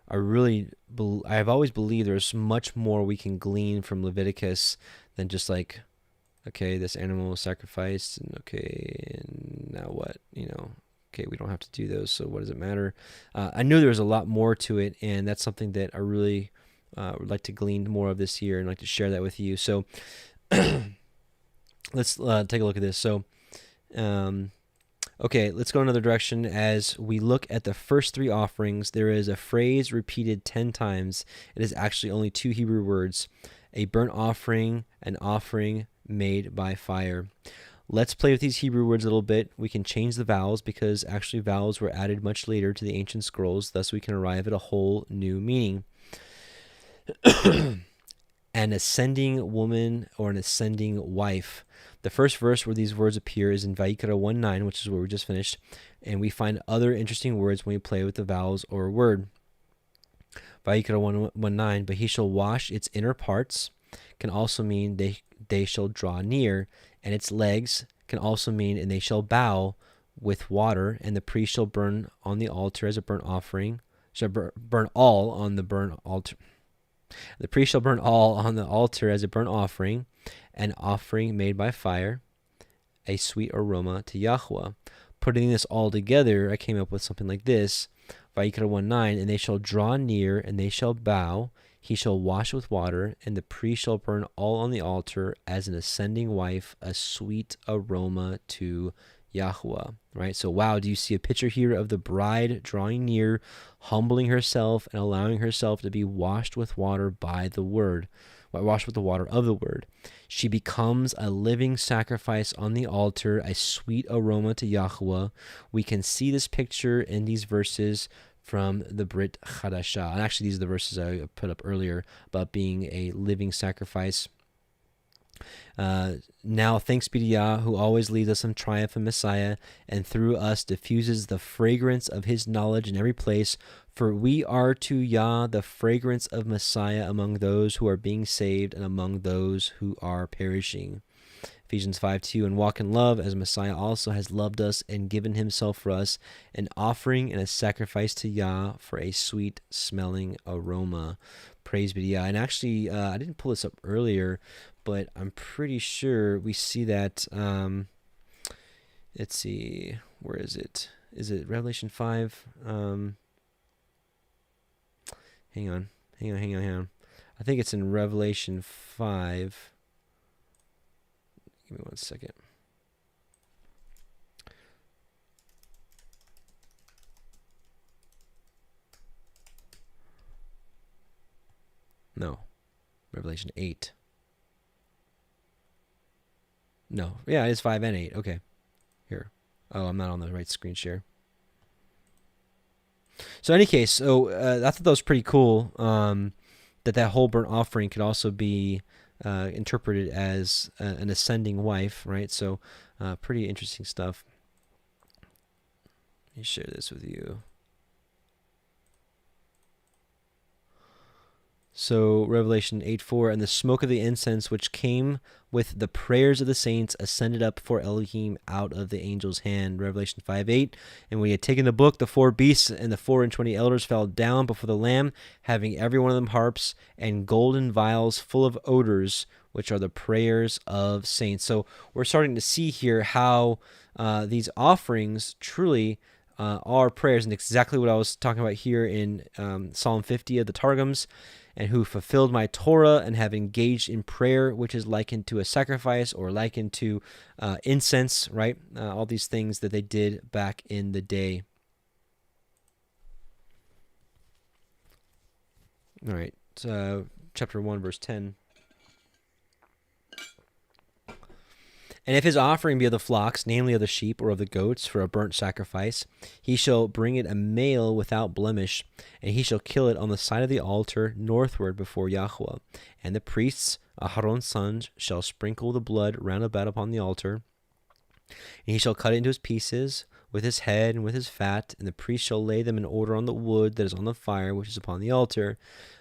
I've always believed there's much more we can glean from Leviticus than just like, okay, this animal was sacrificed, and okay, and now what? Okay, we don't have to do those, so what does it matter? I knew there was a lot more to it, and that's something that I really would like to glean more of this year and like to share that with you. So let's take a look at this. So okay, let's go another direction. As we look at the first three offerings, there is a phrase repeated 10 times. It is actually only two Hebrew words: a burnt offering, an offering made by fire. Let's play with these Hebrew words a little bit. We can change the vowels because actually vowels were added much later to the ancient scrolls. Thus, we can arrive at a whole new meaning. An ascending woman or an ascending wife. The first verse where these words appear is in Vayikra 1:9, which is where we just finished, and we find other interesting words when we play with the vowels or a word. Vayikra 1:9, but he shall wash its inner parts, can also mean they shall draw near, and its legs can also mean and they shall bow with water, and the priest shall burn on the altar as a burnt offering, shall burn all on the burnt altar. The priest shall burn all on the altar as a burnt offering, an offering made by fire, a sweet aroma to Yahuah. Putting this all together, I came up with something like this. Vayikra 1:9, and they shall draw near, and they shall bow. He shall wash with water, and the priest shall burn all on the altar as an ascending wife, a sweet aroma to Yahuah. Right? So, wow, do you see a picture here of the bride drawing near, humbling herself, and allowing herself to be washed with water by the word, washed with the water of the word. She becomes a living sacrifice on the altar, a sweet aroma to Yahuah. We can see this picture in these verses from the Brit Chadashah. And actually, these are the verses I put up earlier about being a living sacrifice. Now thanks be to Yah, who always leads us in triumph in Messiah, and through us diffuses the fragrance of his knowledge in every place. For we are to Yah the fragrance of Messiah among those who are being saved and among those who are perishing. Ephesians 5:2, and walk in love as Messiah also has loved us and given himself for us, an offering and a sacrifice to Yah for a sweet smelling aroma. Praise be to Yah. And actually, I didn't pull this up earlier, but I'm pretty sure we see that. Let's see, where is it? Is it Revelation 5? Hang on. I think it's in Revelation 5. Give me 1 second. No. Revelation 8. No. Yeah, it's 5 and 8. Okay. Here. Oh, I'm not on the right screen share. So in any case, I thought that was pretty cool, that whole burnt offering could also be interpreted as an ascending wife, right? So pretty interesting stuff. Let me share this with you. So Revelation 8:4, and the smoke of the incense which came with the prayers of the saints ascended up before Elohim out of the angel's hand. Revelation 5:8, and when he had taken the book, the 4 beasts and the 24 elders fell down before the Lamb, having every one of them harps and golden vials full of odors, which are the prayers of saints. So we're starting to see here how these offerings truly are prayers, and exactly what I was talking about here in Psalm 50 of the Targums. And who fulfilled my Torah and have engaged in prayer, which is likened to a sacrifice or likened to incense, right? All these things that they did back in the day. All right, chapter 1, verse 10. And if his offering be of the flocks, namely of the sheep or of the goats, for a burnt sacrifice, he shall bring it a male without blemish, and he shall kill it on the side of the altar northward before Yahuah. And the priests, Aharon's sons, shall sprinkle the blood round about upon the altar, and he shall cut it into his pieces, with his head and with his fat, and the priest shall lay them in order on the wood that is on the fire which is upon the altar.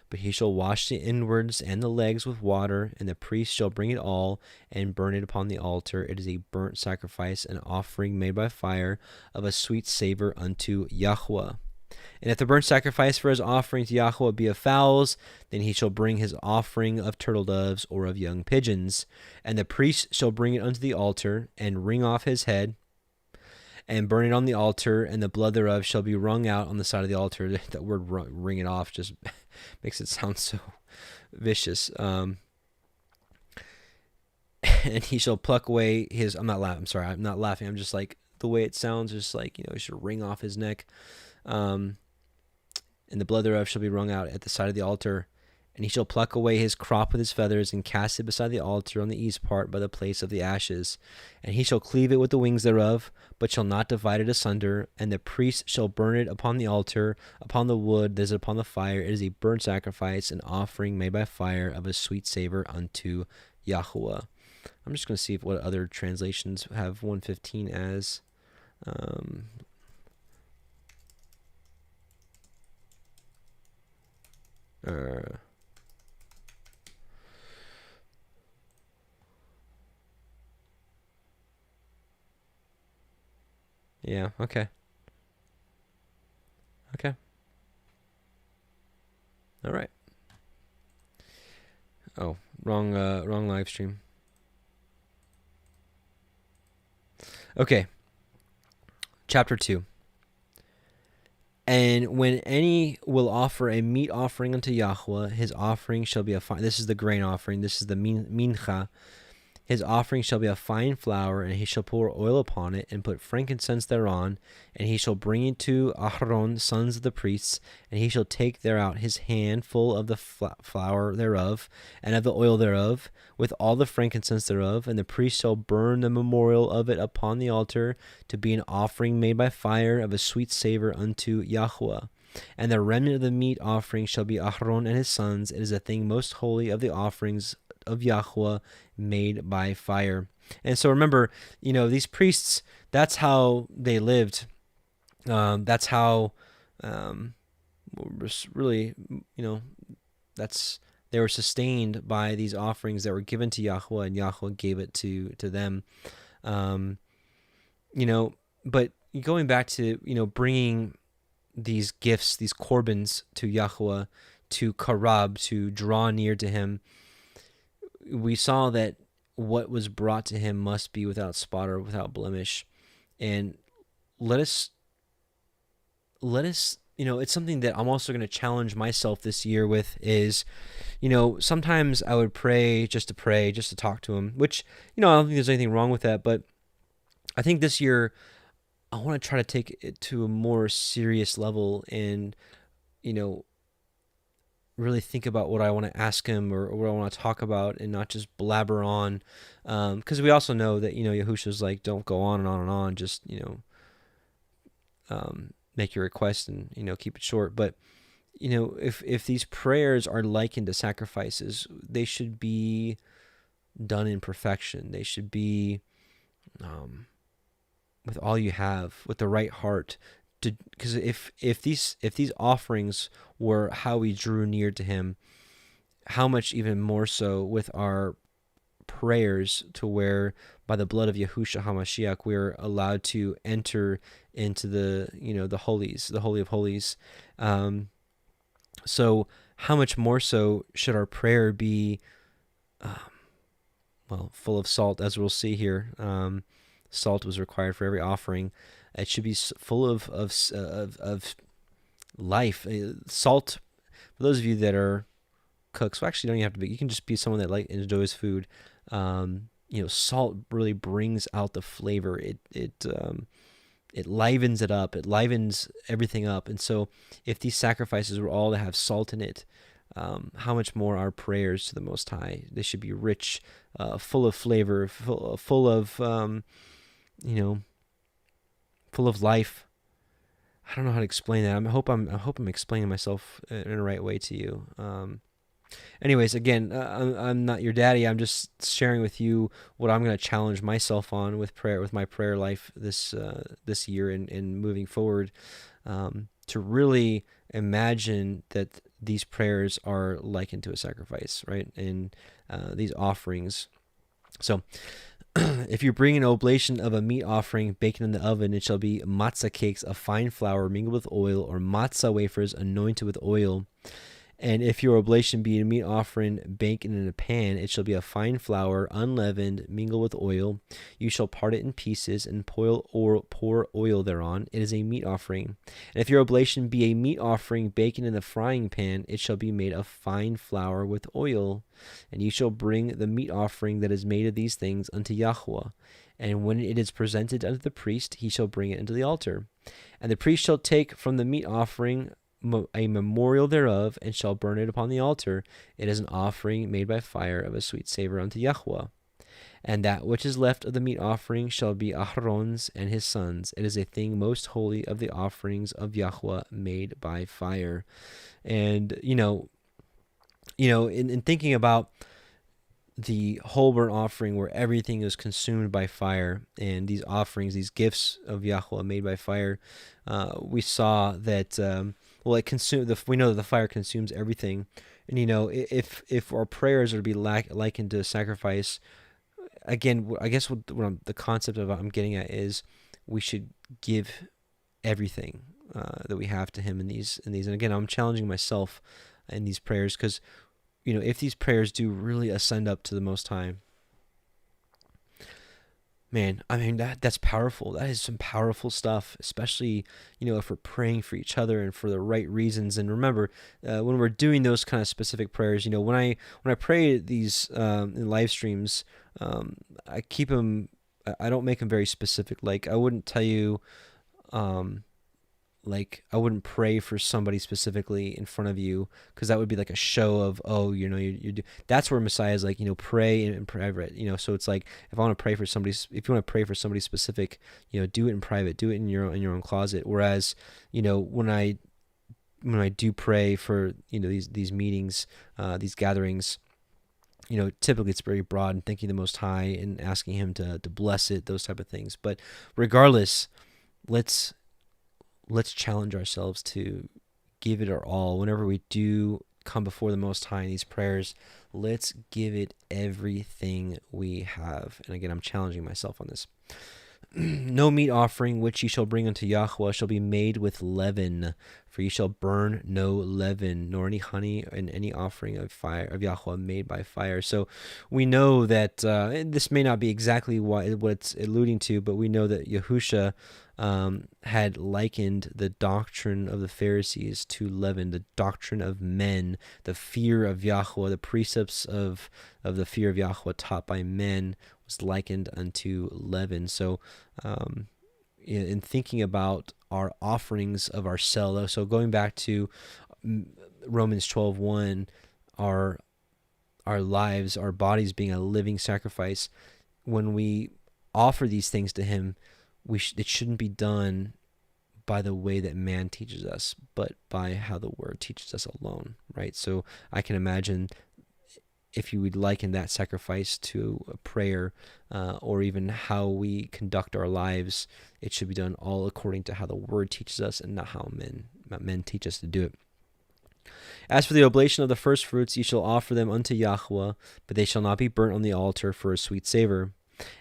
But he shall wash the inwards and the legs with water, and the priest shall bring it all and burn it upon the altar. It is a burnt sacrifice, an offering made by fire of a sweet savor unto Yahuah. And if the burnt sacrifice for his offering to Yahuah be of fowls, then he shall bring his offering of turtle doves or of young pigeons. And the priest shall bring it unto the altar, and wring off his head, and burn it on the altar, and the blood thereof shall be wrung out on the side of the altar. That word wring it off just makes it sound so vicious. And he shall pluck away his, I'm not laughing. I'm just like, the way it sounds, just like, he should wring off his neck. And the blood thereof shall be wrung out at the side of the altar. And he shall pluck away his crop with his feathers, and cast it beside the altar on the east part by the place of the ashes. And he shall cleave it with the wings thereof, but shall not divide it asunder. And the priest shall burn it upon the altar, upon the wood that is upon the fire. It is a burnt sacrifice, an offering made by fire of a sweet savor unto Yahuah. I'm just going to see what other translations have 115 as. Yeah, okay. All right. Oh, wrong live stream. Okay. Chapter 2. And when any will offer a meat offering unto Yahuah, his offering shall be a fine. This is the grain offering. This is the mincha. His offering shall be a fine flour, and he shall pour oil upon it, and put frankincense thereon, and he shall bring it to Aharon, sons of the priests, and he shall take thereout his hand full of the flour thereof, and of the oil thereof, with all the frankincense thereof, and the priest shall burn the memorial of it upon the altar, to be an offering made by fire of a sweet savor unto Yahuah. And the remnant of the meat offering shall be Aharon and his sons. It is a thing most holy of the offerings of Yahuah made by fire. And so remember, these priests, that's how they lived. That's how really, they were sustained by these offerings that were given to Yahuah, and Yahuah gave it to them. But going back to, bringing these gifts, these korbans to Yahuah, to karab, to draw near to him, we saw that what was brought to him must be without spot or without blemish. And let us, it's something that I'm also going to challenge myself this year with is, sometimes I would pray, just to talk to him, which, I don't think there's anything wrong with that. But I think this year I want to try to take it to a more serious level and, really think about what I want to ask him or what I want to talk about, and not just blabber on. Because we also know that, Yahusha's like, don't go on and on and on. Just, make your request and, keep it short. But, if these prayers are likened to sacrifices, they should be done in perfection. They should be with all you have, with the right heart. Because if these offerings were how we drew near to him, how much even more so with our prayers, to where by the blood of Yahusha HaMashiach we're allowed to enter into the the holies, the holy of holies. So how much more so should our prayer be full of salt, as we'll see here. Salt was required for every offering. It should be full of life. Salt, for those of you that are cooks, well, actually, don't even have to be. You can just be someone that enjoys food. Salt really brings out the flavor. It livens it up. It livens everything up. And so, if these sacrifices were all to have salt in it, how much more our prayers to the Most High. They should be rich, full of flavor, full of, full of life. I don't know how to explain that. I hope I'm explaining myself in the right way to you. Anyways, again, I'm not your daddy. I'm just sharing with you what I'm going to challenge myself on with prayer, with my prayer life this year and moving forward, to really imagine that these prayers are likened to a sacrifice, right? And these offerings. So, if you bring an oblation of a meat offering baked in the oven, it shall be matzah cakes of fine flour mingled with oil, or matzah wafers anointed with oil. And if your oblation be a meat offering baked in a pan, it shall be a fine flour, unleavened, mingled with oil. You shall part it in pieces and pour oil thereon. It is a meat offering. And if your oblation be a meat offering baked in the frying pan, it shall be made of fine flour with oil. And you shall bring the meat offering that is made of these things unto Yahuah. And when it is presented unto the priest, he shall bring it into the altar. And the priest shall take from the meat offering a memorial thereof, and shall burn it upon the altar. It is an offering made by fire of a sweet savor unto Yahuah. And that which is left of the meat offering shall be Aharon's and his sons. It is a thing most holy of the offerings of Yahuah made by fire. And in thinking about the whole burnt offering, where everything is consumed by fire, and these offerings, these gifts of Yahuah made by fire, we saw that we know that the fire consumes everything. And if our prayers are to be likened to sacrifice, again, I guess the concept of I'm getting at is we should give everything that we have to Him in these. And again, I'm challenging myself in these prayers, because if these prayers do really ascend up to the Most High, man, I mean, that's powerful. That is some powerful stuff, especially, if we're praying for each other and for the right reasons. And remember, when we're doing those kind of specific prayers, when I pray these in live streams, I keep them, I don't make them very specific. Like, I wouldn't tell you, I wouldn't pray for somebody specifically in front of you, because that would be like a show of, you do. That's where Messiah is like, pray in private, so it's like, if you want to pray for somebody specific, do it in private, do it in your own closet. Whereas, when I do pray for, these meetings, these gatherings, typically it's very broad and thanking the Most High and asking Him to bless it, those type of things. But regardless, let's challenge ourselves to give it our all. Whenever we do come before the Most High in these prayers, let's give it everything we have. And again, I'm challenging myself on this. No meat offering which ye shall bring unto Yahuah shall be made with leaven, for ye shall burn no leaven, nor any honey in any offering of fire of Yahuah made by fire. So we know that this may not be exactly what it's alluding to, but we know that Yahusha had likened the doctrine of the Pharisees to leaven, the doctrine of men, the fear of Yahuah, the precepts of the fear of Yahuah taught by men was likened unto leaven. So in thinking about our offerings of ourselves, so going back to Romans 12:1, our lives, our bodies being a living sacrifice, when we offer these things to Him, it shouldn't be done by the way that man teaches us, but by how the Word teaches us alone, right? So I can imagine if you would liken that sacrifice to a prayer, or even how we conduct our lives, it should be done all according to how the Word teaches us, and not how men teach us to do it. As for the oblation of the first fruits, ye shall offer them unto Yahuah, but they shall not be burnt on the altar for a sweet savor.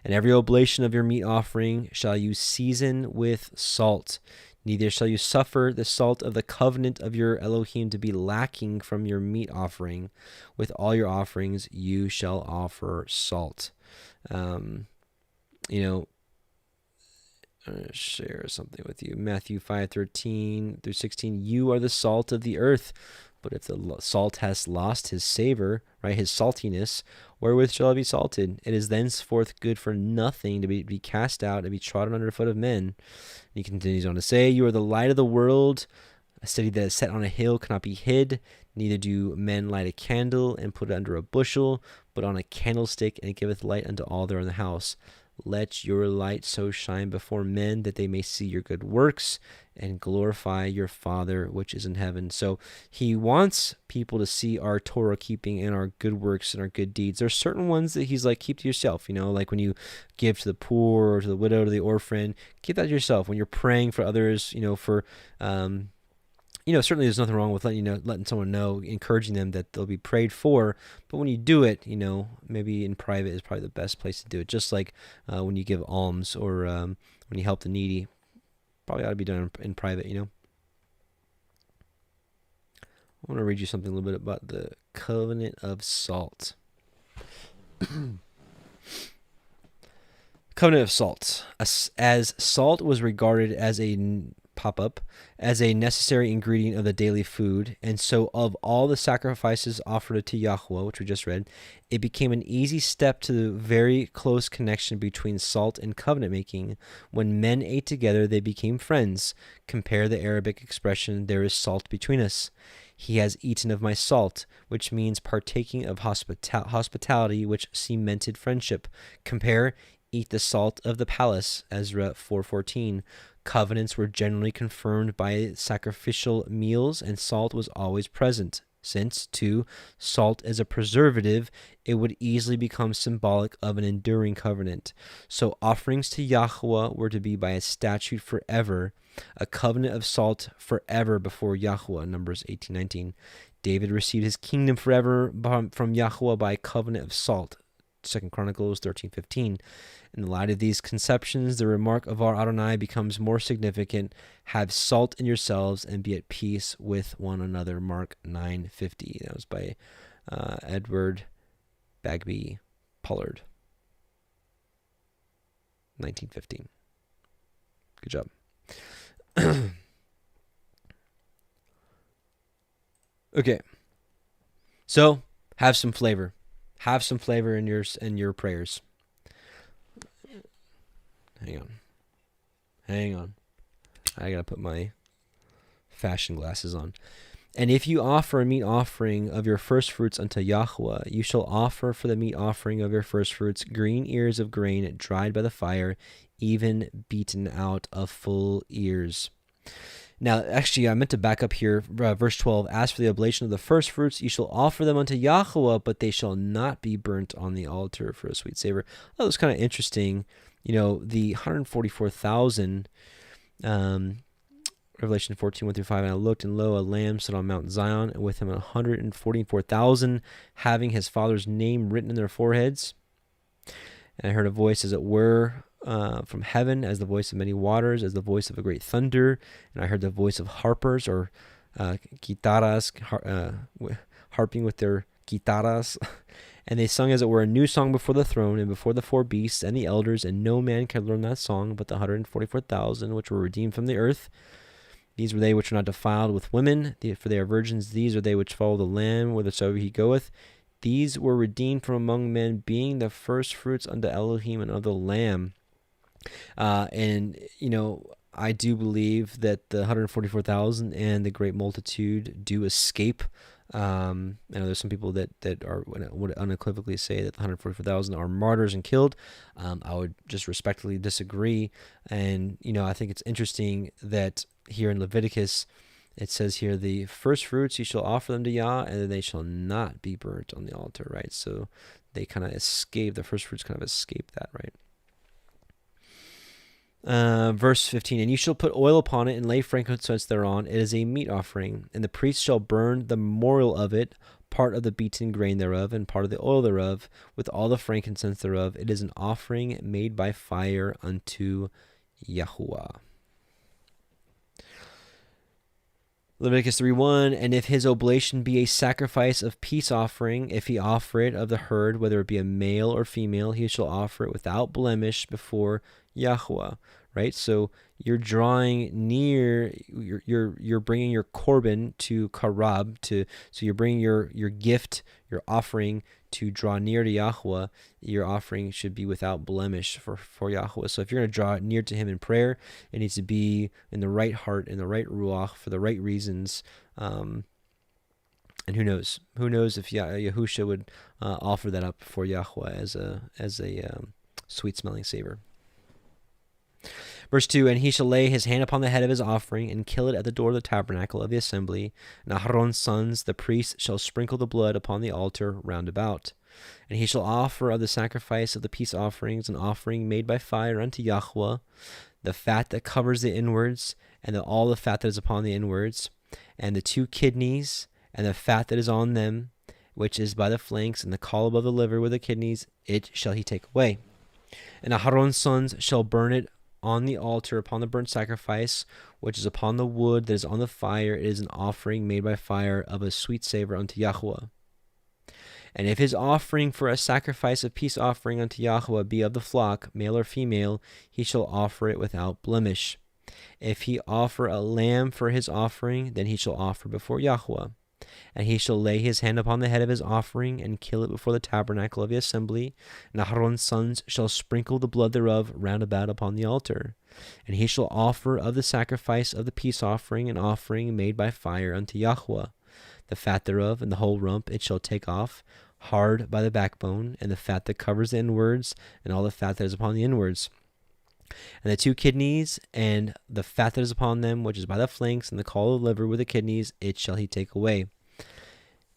And every oblation of your meat offering shall you season with salt. Neither shall you suffer the salt of the covenant of your Elohim to be lacking from your meat offering. With all your offerings you shall offer salt. I'm going to share something with you. Matthew 5:13-16. You are the salt of the earth. But if the salt has lost his savor, right, his saltiness, wherewith shall it be salted? It is thenceforth good for nothing to be cast out and be trodden under the foot of men. And he continues on to say, you are the light of the world. A city that is set on a hill cannot be hid. Neither do men light a candle and put it under a bushel, but on a candlestick, and it giveth light unto all that are in the house. Let your light so shine before men that they may see your good works and glorify your Father which is in heaven. So he wants people to see our Torah keeping and our good works and our good deeds. There's certain ones that he's like, keep to yourself, like when you give to the poor or to the widow or the orphan, keep that to yourself. When you're praying for others, for certainly there's nothing wrong with letting someone know, encouraging them that they'll be prayed for. But when you do it, maybe in private is probably the best place to do it. Just like when you give alms or when you help the needy, probably ought to be done in private, I want to read you something a little bit about the covenant of salt. Covenant of salt. As salt was regarded as as a necessary ingredient of the daily food, and so of all the sacrifices offered to Yahuah, which we just read, it became an easy step to the very close connection between salt and covenant making. When men ate together, they became friends. Compare the Arabic expression, there is salt between us. He has eaten of my salt, which means partaking of hospitality, which cemented friendship. Compare, eat the salt of the palace, Ezra 4:14. Covenants were generally confirmed by sacrificial meals, and salt was always present. Since, too, salt is a preservative, it would easily become symbolic of an enduring covenant. So offerings to Yahuah were to be by a statute forever, a covenant of salt forever before Yahuah, Numbers 18:19. David received his kingdom forever from Yahuah by a covenant of salt, 2 Chronicles 13:15. In the light of these conceptions, the remark of our Adonai becomes more significant. Have salt in yourselves and be at peace with one another. Mark 9:50. That was by Edward Bagby Pollard. 1915. Good job. Okay. So have some flavor. Have some flavor in your prayers. Hang on. I gotta put my fashion glasses on. And if you offer a meat offering of your first fruits unto Yahuah, you shall offer for the meat offering of your first fruits green ears of grain dried by the fire, even beaten out of full ears. Now, actually, I meant to back up here, verse 12. As for the oblation of the first fruits, you shall offer them unto Yahuah, but they shall not be burnt on the altar for a sweet savor. That was kind of interesting. The 144,000, Revelation 14:1-5, and I looked, and lo, a lamb stood on Mount Zion, and with him 144,000, having his Father's name written in their foreheads. And I heard a voice, as it were, from heaven, as the voice of many waters, as the voice of a great thunder. And I heard the voice of harpers, or guitarras, harping with their guitarras. And they sung, as it were, a new song before the throne and before the four beasts and the elders, and no man could learn that song but the 144,000 which were redeemed from the earth. These were they which were not defiled with women, for they are virgins. These are they which follow the Lamb whithersoever he goeth. These were redeemed from among men, being the first fruits unto Elohim and of the Lamb. I do believe that the 144,000 and the great multitude do escape. I know there's some people that would unequivocally say that the 144,000 are martyrs and killed. I would just respectfully disagree. And, I think it's interesting that here in Leviticus, it says here, the first fruits you shall offer them to Yah, and they shall not be burnt on the altar, right? So they kind of escape, the first fruits kind of escape that, right? Verse 15, and you shall put oil upon it and lay frankincense thereon. It is a meat offering, and the priest shall burn the memorial of it, part of the beaten grain thereof, and part of the oil thereof, with all the frankincense thereof. It is an offering made by fire unto Yahuah. Leviticus 3:1, and if his oblation be a sacrifice of peace offering, if he offer it of the herd, whether it be a male or female, he shall offer it without blemish before Yahuah. right? So you're drawing near, you're bringing your korban to karab, so you're bringing your gift, your offering to draw near to Yahuah. Your offering should be without blemish for Yahuah. So if you're going to draw near to him in prayer, it needs to be in the right heart, in the right ruach, for the right reasons. And who knows if Yahusha would offer that up for Yahuah as a sweet smelling savor. Verse 2, and he shall lay his hand upon the head of his offering and kill it at the door of the tabernacle of the assembly. And Aharon's sons, the priests, shall sprinkle the blood upon the altar round about. And he shall offer of the sacrifice of the peace offerings an offering made by fire unto Yahuah, the fat that covers the inwards, and all the fat that is upon the inwards, and the 2 kidneys, and the fat that is on them, which is by the flanks, and the caul above the liver with the kidneys, it shall he take away. And Aharon's sons shall burn it on the altar upon the burnt sacrifice, which is upon the wood that is on the fire. It is an offering made by fire of a sweet savor unto Yahuah. And if his offering for a sacrifice of peace offering unto Yahuah be of the flock, male or female, he shall offer it without blemish. If he offer a lamb for his offering, then he shall offer before Yahuah. And he shall lay his hand upon the head of his offering, and kill it before the tabernacle of the assembly. And Aharon's sons shall sprinkle the blood thereof round about upon the altar. And he shall offer of the sacrifice of the peace offering an offering made by fire unto Yahuah. The fat thereof and the whole rump it shall take off, hard by the backbone, and the fat that covers the inwards, and all the fat that is upon the inwards. And the 2 kidneys, and the fat that is upon them, which is by the flanks, and the caul of the liver with the kidneys, it shall he take away.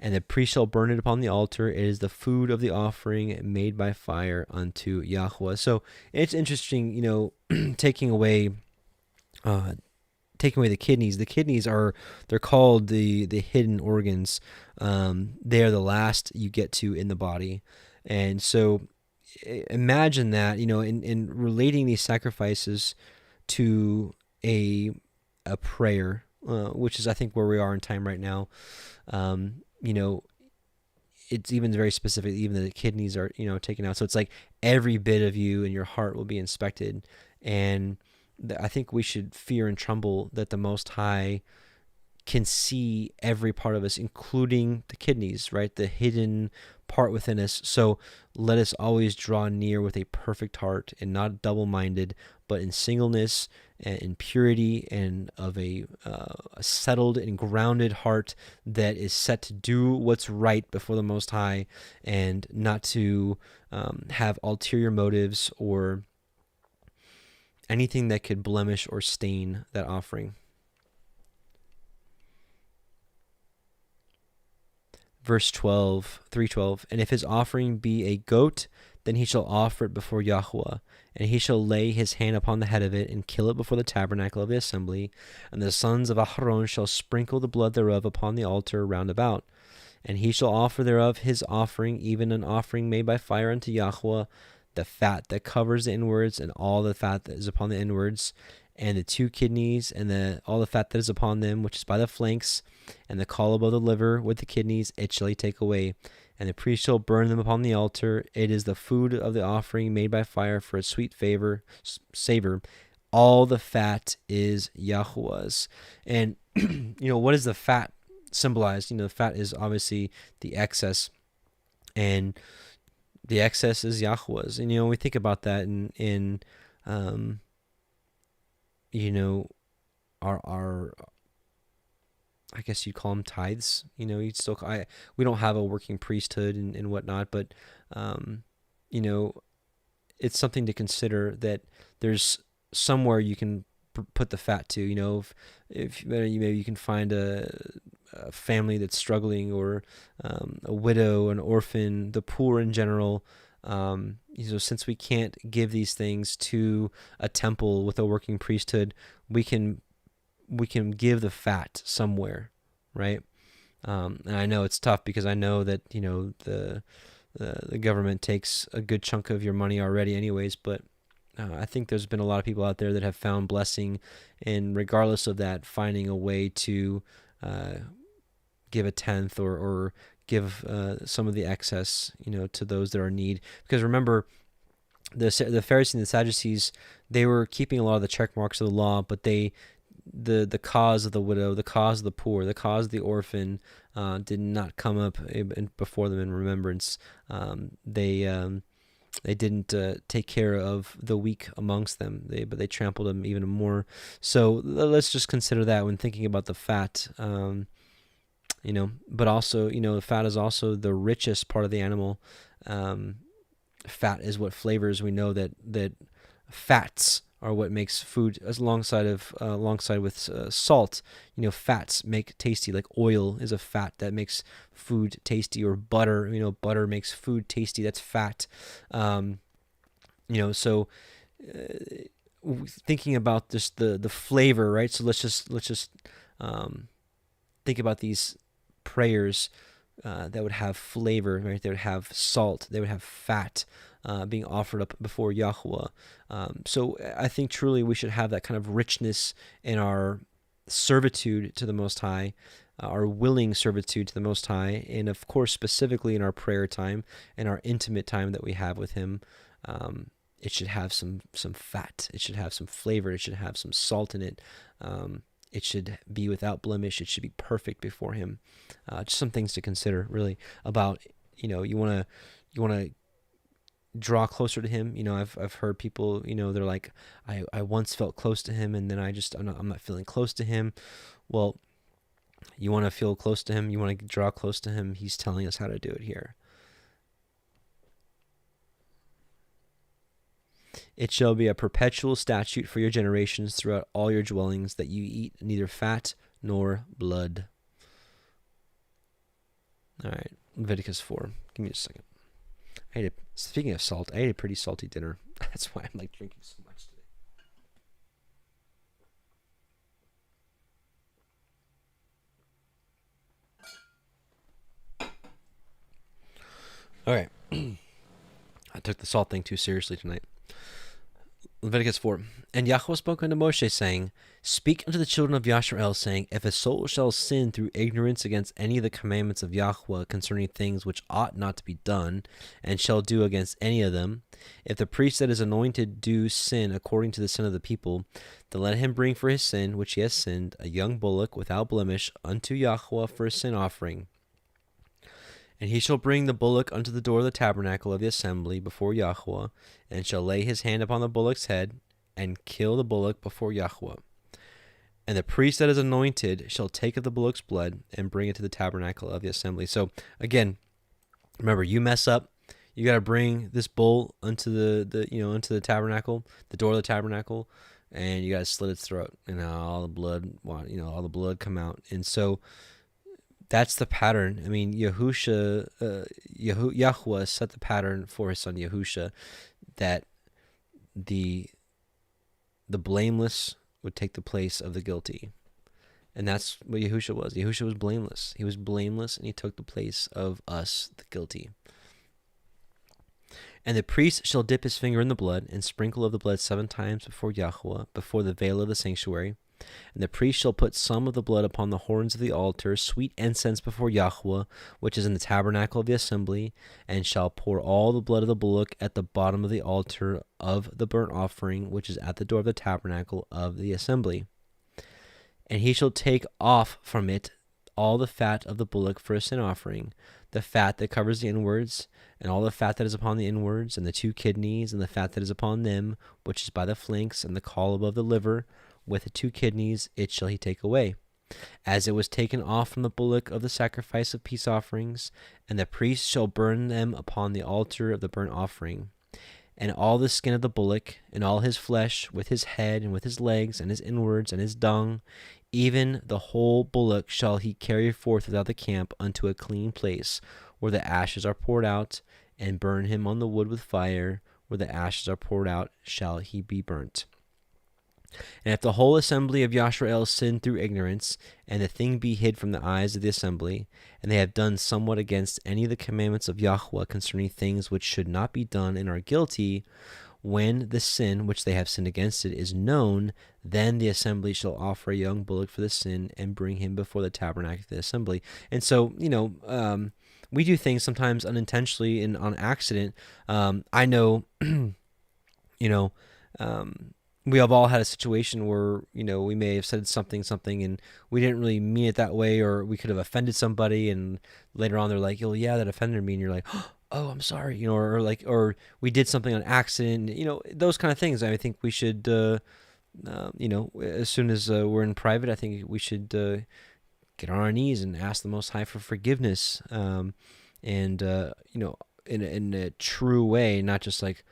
And the priest shall burn it upon the altar. It is the food of the offering made by fire unto Yahuah. So it's interesting, taking away the kidneys. The kidneys they're called the hidden organs. They're the last you get to in the body. And so imagine that, in relating these sacrifices to a prayer, which is I think where we are in time right now. It's even very specific, even the kidneys are, taken out. So it's like every bit of you and your heart will be inspected. And I think we should fear and tremble that the Most High can see every part of us, including the kidneys, right? The hidden part within us. So let us always draw near with a perfect heart and not double-minded, but in singleness and in purity and of a settled and grounded heart that is set to do what's right before the Most High and not to have ulterior motives or anything that could blemish or stain that offering. Verse 12, 3:12, and if his offering be a goat, then he shall offer it before Yahuah, and he shall lay his hand upon the head of it, and kill it before the tabernacle of the assembly, and the sons of Aharon shall sprinkle the blood thereof upon the altar round about. And he shall offer thereof his offering, even an offering made by fire unto Yahuah, the fat that covers the inwards, and all the fat that is upon the inwards, and the 2 kidneys, and all the fat that is upon them, which is by the flanks, and the caul above the liver with the kidneys, it shall he take away. And the priest shall burn them upon the altar. It is the food of the offering made by fire for a sweet savor. All the fat is Yahuah's. And, what does the fat symbolize? The fat is obviously the excess, and the excess is Yahuah's. And, we think about that in our I guess you'd call them tithes. You'd still. We don't have a working priesthood and whatnot, but it's something to consider that there's somewhere you can put the fat to. If maybe you can find a family that's struggling, or a widow, an orphan, the poor in general. Since we can't give these things to a temple with a working priesthood, we can give the fat somewhere, right? And I know it's tough because I know that the government takes a good chunk of your money already, anyways. But I think there's been a lot of people out there that have found blessing in, regardless of that, finding a way to give a tenth or give some of the excess, to those that are in need. Because remember, the Pharisees and the Sadducees, they were keeping a lot of the check marks of the law, but the cause of the widow, the cause of the poor, the cause of the orphan did not come up before them in remembrance. They didn't take care of the weak amongst them, but they trampled them even more. So let's just consider that when thinking about the fat. But also, the fat is also the richest part of the animal. Fat is what flavors. We know that fats are what makes food, alongside with salt. Fats make tasty. Like oil is a fat that makes food tasty, or butter. Butter makes food tasty. That's fat. So thinking about just the flavor, right? So let's just think about these prayers that would have flavor, right? They would have salt. They would have fat being offered up before Yahuah. So I think truly we should have that kind of richness in our servitude to the Most High, our willing servitude to the Most High, and of course specifically in our prayer time and our intimate time that we have with Him. It should have some fat. It should have some flavor. It should have some salt in it. It should be without blemish. It should be perfect before Him. Just some things to consider, really, about you want to draw closer to Him. I've heard people, they're like, I once felt close to Him, and then I'm not feeling close to Him. Well, you want to feel close to Him. You want to draw close to Him. He's telling us how to do it here. It shall be a perpetual statute for your generations throughout all your dwellings, that you eat neither fat nor blood. All right, Leviticus 4. Give me a second. Speaking of salt, I ate a pretty salty dinner. That's why I'm drinking so much today. All right. I took the salt thing too seriously tonight. Leviticus 4. And Yahuah spoke unto Moshe, saying, Speak unto the children of Yisrael, saying, If a soul shall sin through ignorance against any of the commandments of Yahuah concerning things which ought not to be done, and shall do against any of them, if the priest that is anointed do sin according to the sin of the people, then let him bring for his sin which he has sinned a young bullock without blemish unto Yahuah for a sin offering. And he shall bring the bullock unto the door of the tabernacle of the assembly before Yahuah, and shall lay his hand upon the bullock's head, and kill the bullock before Yahuah. And the priest that is anointed shall take of the bullock's blood, and bring it to the tabernacle of the assembly. So again, remember, you mess up, you got to bring this bull unto into the tabernacle, the door of the tabernacle, and you got to slit its throat, and all the blood come out. And so that's the pattern. I mean, Yahuah set the pattern for his son Yahusha, that the blameless would take the place of the guilty. And that's what Yahusha was. Yahusha was blameless. He was blameless, and he took the place of us, the guilty. And the priest shall dip his finger in the blood, and sprinkle of the blood 7 times before Yahuah, before the veil of the sanctuary. And the priest shall put some of the blood upon the horns of the altar, sweet incense before Yahuah, which is in the tabernacle of the assembly, and shall pour all the blood of the bullock at the bottom of the altar of the burnt offering, which is at the door of the tabernacle of the assembly. And he shall take off from it all the fat of the bullock for a sin offering, the fat that covers the inwards, and all the fat that is upon the inwards, and the 2 kidneys, and the fat that is upon them, which is by the flanks, and the caul above the liver, with the 2 kidneys, it shall he take away, as it was taken off from the bullock of the sacrifice of peace offerings, and the priest shall burn them upon the altar of the burnt offering. And all the skin of the bullock, and all his flesh, with his head, and with his legs, and his inwards, and his dung, even the whole bullock shall he carry forth without the camp unto a clean place, where the ashes are poured out, and burn him on the wood with fire, where the ashes are poured out shall he be burnt. And if the whole assembly of Yisrael sin through ignorance, and the thing be hid from the eyes of the assembly, and they have done somewhat against any of the commandments of Yahuah concerning things which should not be done, and are guilty, when the sin which they have sinned against it is known, then the assembly shall offer a young bullock for the sin, and bring him before the tabernacle of the assembly. And so, we do things sometimes unintentionally and on accident. I know You know, we have all had a situation where, we may have said something, and we didn't really mean it that way, or we could have offended somebody, and later on they're like, oh yeah, that offended me, and you're like, oh, I'm sorry, or we did something on accident, those kind of things. I think we should, as soon as we're in private, I think we should get on our knees and ask the Most High for forgiveness, and in a true way, not just like,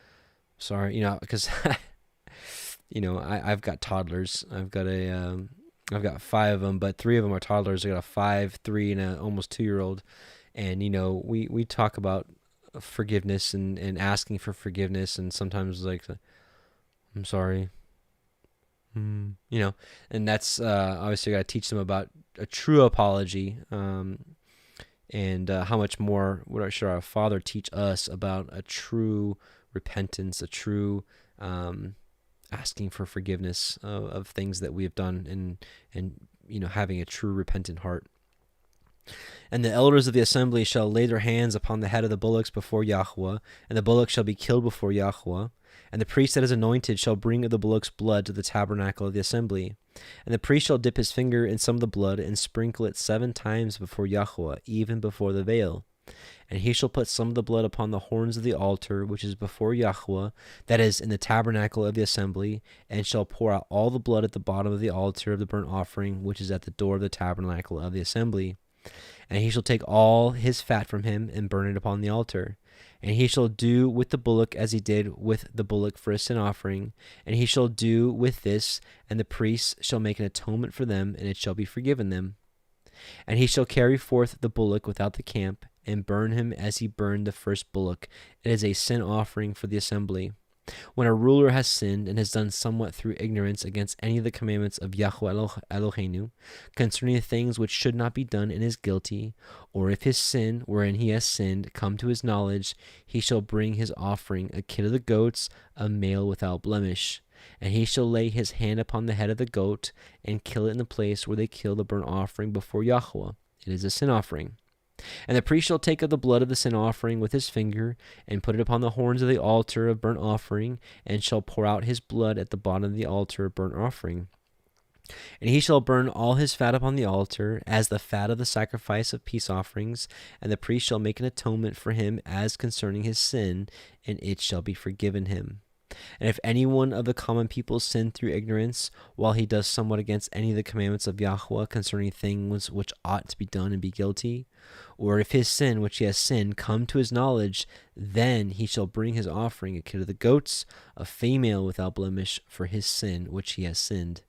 sorry, because I've got toddlers. I've got 5 of them, but 3 of them are toddlers. I got a 5, 3, and a almost 2-year-old, and we talk about forgiveness and asking for forgiveness, and sometimes like, I'm sorry, and that's obviously I got to teach them about a true apology, and how much more should our Father teach us about a true repentance, a true asking for forgiveness of things that we have done, and having a true repentant heart. And the elders of the assembly shall lay their hands upon the head of the bullocks before Yahuah, and the bullock shall be killed before Yahuah. And the priest that is anointed shall bring of the bullock's blood to the tabernacle of the assembly. And the priest shall dip his finger in some of the blood, and sprinkle it 7 times before Yahuah, even before the veil. And he shall put some of the blood upon the horns of the altar, which is before Yahuah, that is, in the tabernacle of the assembly, and shall pour out all the blood at the bottom of the altar of the burnt offering, which is at the door of the tabernacle of the assembly. And he shall take all his fat from him, and burn it upon the altar. And he shall do with the bullock as he did with the bullock for a sin offering. And he shall do with this, and the priests shall make an atonement for them, and it shall be forgiven them. And he shall carry forth the bullock without the camp, and burn him as he burned the first bullock. It is a sin offering for the assembly. When a ruler has sinned and has done somewhat through ignorance against any of the commandments of Yahuah Elohiym concerning things which should not be done, and is guilty, or if his sin wherein he has sinned come to his knowledge, he shall bring his offering, a kid of the goats, a male without blemish. And he shall lay his hand upon the head of the goat, and kill it in the place where they kill the burnt offering before Yahuah. It is a sin offering. And the priest shall take of the blood of the sin offering with his finger, and put it upon the horns of the altar of burnt offering, and shall pour out his blood at the bottom of the altar of burnt offering. And he shall burn all his fat upon the altar, as the fat of the sacrifice of peace offerings, and the priest shall make an atonement for him as concerning his sin, and it shall be forgiven him. And if any one of the common people sin through ignorance, while he does somewhat against any of the commandments of Yahuah concerning things which ought to be done, and be guilty, or if his sin which he has sinned come to his knowledge, then he shall bring his offering, a kid of the goats, a female without blemish, for his sin which he has sinned.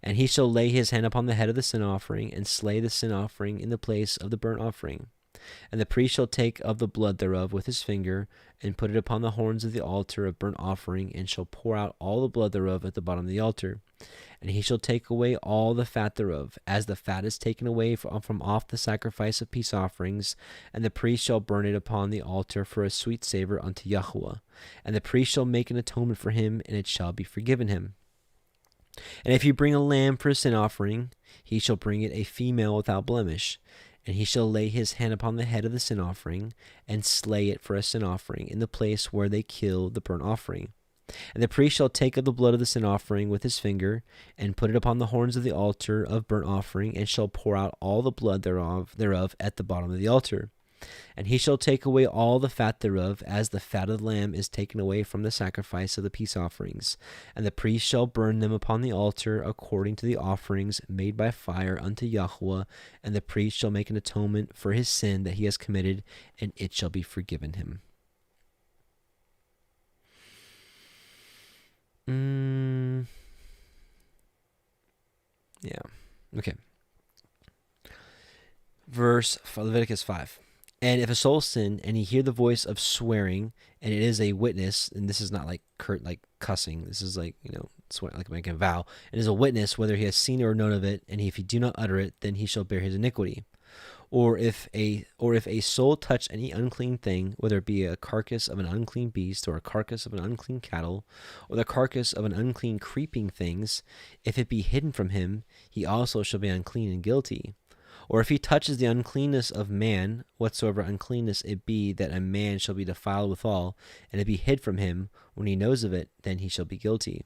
And he shall lay his hand upon the head of the sin offering, and slay the sin offering in the place of the burnt offering. And the priest shall take of the blood thereof with his finger, and put it upon the horns of the altar of burnt offering, and shall pour out all the blood thereof at the bottom of the altar. And he shall take away all the fat thereof, as the fat is taken away from off the sacrifice of peace offerings, and the priest shall burn it upon the altar for a sweet savor unto Yahuah. And the priest shall make an atonement for him, and it shall be forgiven him. And if he bring a lamb for a sin offering, he shall bring it a female without blemish. And he shall lay his hand upon the head of the sin offering, and slay it for a sin offering in the place where they kill the burnt offering. And the priest shall take of the blood of the sin offering with his finger, and put it upon the horns of the altar of burnt offering, and shall pour out all the blood thereof at the bottom of the altar. And he shall take away all the fat thereof, as the fat of the lamb is taken away from the sacrifice of the peace offerings. And the priest shall burn them upon the altar according to the offerings made by fire unto Yahuah. And the priest shall make an atonement for his sin that he has committed, and it shall be forgiven him. Yeah. Okay. Verse Leviticus 5. And if a soul sin, and he hear the voice of swearing, and it is a witness, and this is not like cussing, this is like, swear, like making a vow, it is a witness whether he has seen it or known of it, and if he do not utter it, then he shall bear his iniquity. Or if a soul touch any unclean thing, whether it be a carcass of an unclean beast, or a carcass of an unclean cattle, or the carcass of an unclean creeping things, if it be hidden from him, he also shall be unclean and guilty. Or if he touches the uncleanness of man, whatsoever uncleanness it be, that a man shall be defiled withal, and it be hid from him, when he knows of it, then he shall be guilty.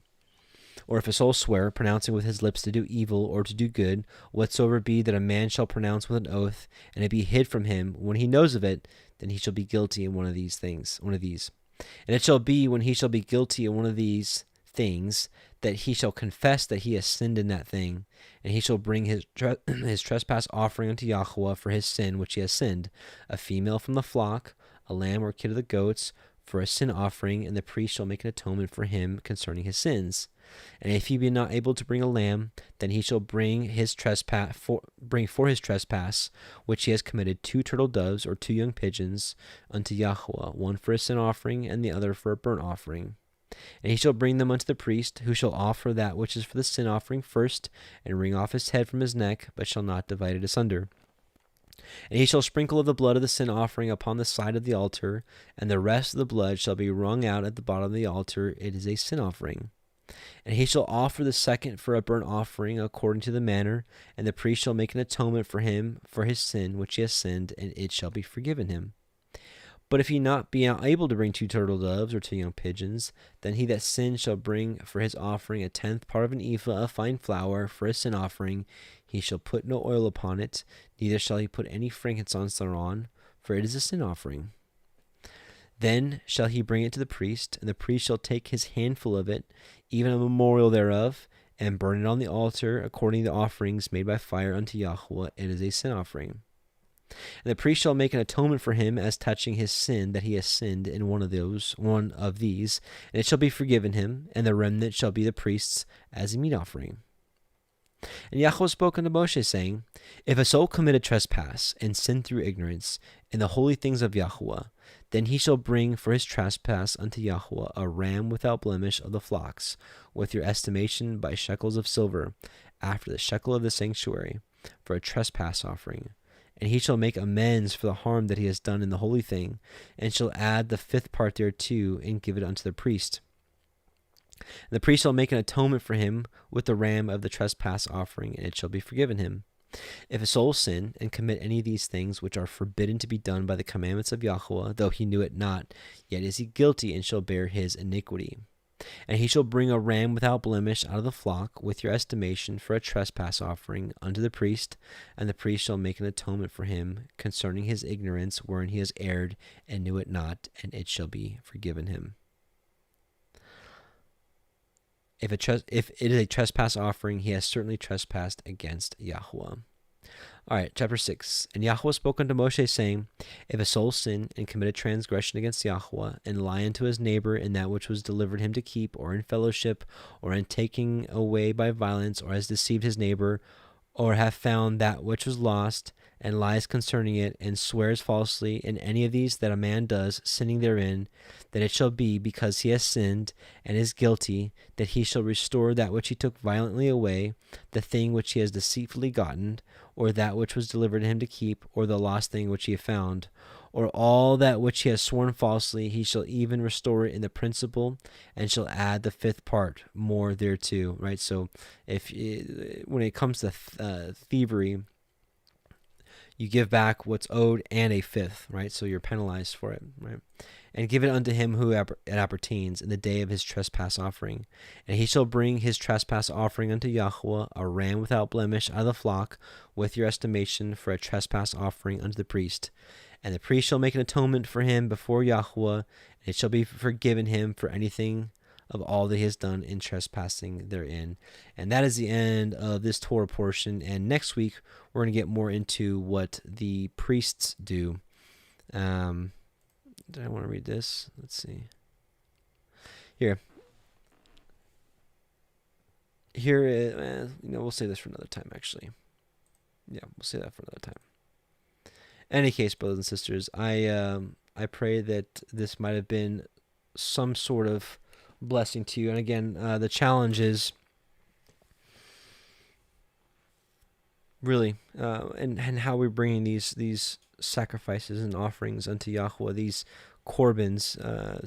Or if a soul swear, pronouncing with his lips to do evil or to do good, whatsoever be that a man shall pronounce with an oath, and it be hid from him, when he knows of it, then he shall be guilty in one of these. And it shall be, when he shall be guilty in one of these things, that he shall confess that he has sinned in that thing, and he shall bring his trespass offering unto Yahuah for his sin which he has sinned, a female from the flock, a lamb or kid of the goats, for a sin offering, and the priest shall make an atonement for him concerning his sins. And if he be not able to bring a lamb, then he shall bring for his trespass, which he has committed, 2 turtle doves or 2 young pigeons unto Yahuah, one for a sin offering, and the other for a burnt offering. And he shall bring them unto the priest, who shall offer that which is for the sin offering first, and wring off his head from his neck, but shall not divide it asunder. And he shall sprinkle of the blood of the sin offering upon the side of the altar, and the rest of the blood shall be wrung out at the bottom of the altar. It is a sin offering. And he shall offer the second for a burnt offering according to the manner, and the priest shall make an atonement for him for his sin which he has sinned, and it shall be forgiven him. But if he be not able to bring 2 turtle doves or 2 young pigeons, then he that sinned shall bring for his offering a 10th part of an ephah of fine flour for a sin offering. He shall put no oil upon it, neither shall he put any frankincense thereon, for it is a sin offering. Then shall he bring it to the priest, and the priest shall take his handful of it, even a memorial thereof, and burn it on the altar according to the offerings made by fire unto Yahuah. It is a sin offering. And the priest shall make an atonement for him as touching his sin, that he has sinned in one of these, and it shall be forgiven him, and the remnant shall be the priest's as a meat offering. And Yahuah spoke unto Moshe, saying, If a soul commit a trespass, and sin through ignorance, in the holy things of Yahuah, then he shall bring for his trespass unto Yahuah a ram without blemish of the flocks, with your estimation by shekels of silver, after the shekel of the sanctuary, for a trespass offering. And he shall make amends for the harm that he has done in the holy thing, and shall add the 5th part thereto, and give it unto the priest. And the priest shall make an atonement for him with the ram of the trespass offering, and it shall be forgiven him. If a soul sin, and commit any of these things which are forbidden to be done by the commandments of Yahuah, though he knew it not, yet is he guilty, and shall bear his iniquity. And he shall bring a ram without blemish out of the flock, with your estimation, for a trespass offering unto the priest, and the priest shall make an atonement for him concerning his ignorance, wherein he has erred, and knew it not, and it shall be forgiven him. If it is a trespass offering, he has certainly trespassed against Yahuah. All right, chapter 6. And Yahuah spoke unto Moshe, saying, If a soul sin, and commit a transgression against Yahuah, and lie unto his neighbor in that which was delivered him to keep, or in fellowship, or in taking away by violence, or has deceived his neighbor, or have found that which was lost, and lies concerning it, and swears falsely in any of these that a man does, sinning therein, that it shall be, because he has sinned, and is guilty, that he shall restore that which he took violently away, the thing which he has deceitfully gotten, or that which was delivered to him to keep, or the lost thing which he have found, or all that which he has sworn falsely, he shall even restore it in the principal, and shall add the 5th part more thereto. Right. So, when it comes to thievery, you give back what's owed and a 5th. Right. So you're penalized for it. Right. And give it unto him who it appertains in the day of his trespass offering. And he shall bring his trespass offering unto Yahuah, a ram without blemish out of the flock, with your estimation, for a trespass offering unto the priest. And the priest shall make an atonement for him before Yahuah, and it shall be forgiven him for anything of all that he has done in trespassing therein. And that is the end of this Torah portion. And next week, we're going to get more into what the priests do. Did I want to read this? Let's see. Here, we'll save this for another time, actually. Yeah, we'll save that for another time. In any case, brothers and sisters, I pray that this might have been some sort of blessing to you. And again, the challenge is really, and how we're bringing these sacrifices and offerings unto Yahuah, these corbans,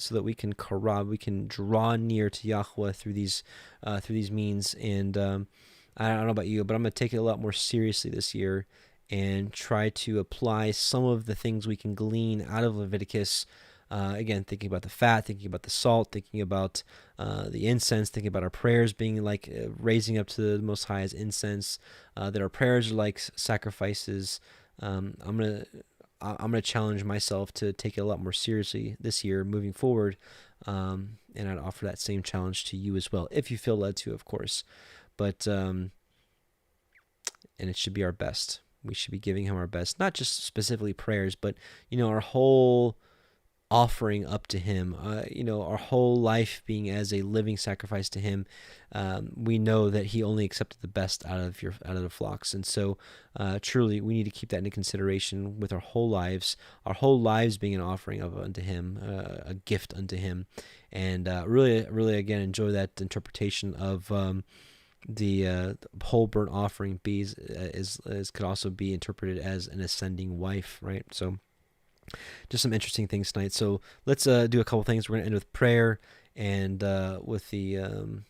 so that we can draw near to Yahuah through these means. And I don't know about you, but I'm going to take it a lot more seriously this year, and try to apply some of the things we can glean out of Leviticus. Again, thinking about the fat, thinking about the salt, thinking about the incense, thinking about our prayers being like raising up to the Most High as incense, that our prayers are like sacrifices. I'm gonna challenge myself to take it a lot more seriously this year, moving forward, and I'd offer that same challenge to you as well, if you feel led to, of course. But and it should be our best. We should be giving Him our best, not just specifically prayers, but our whole offering up to Him, our whole life being as a living sacrifice to Him. We know that He only accepted the best out of the flocks, and so truly we need to keep that into consideration with our whole lives being an offering unto Him, a gift unto Him, and really again enjoy that interpretation of the whole burnt offering could also be interpreted as an ascending wife, right? So just some interesting things tonight. So let's do a couple things. We're going to end with prayer, and with the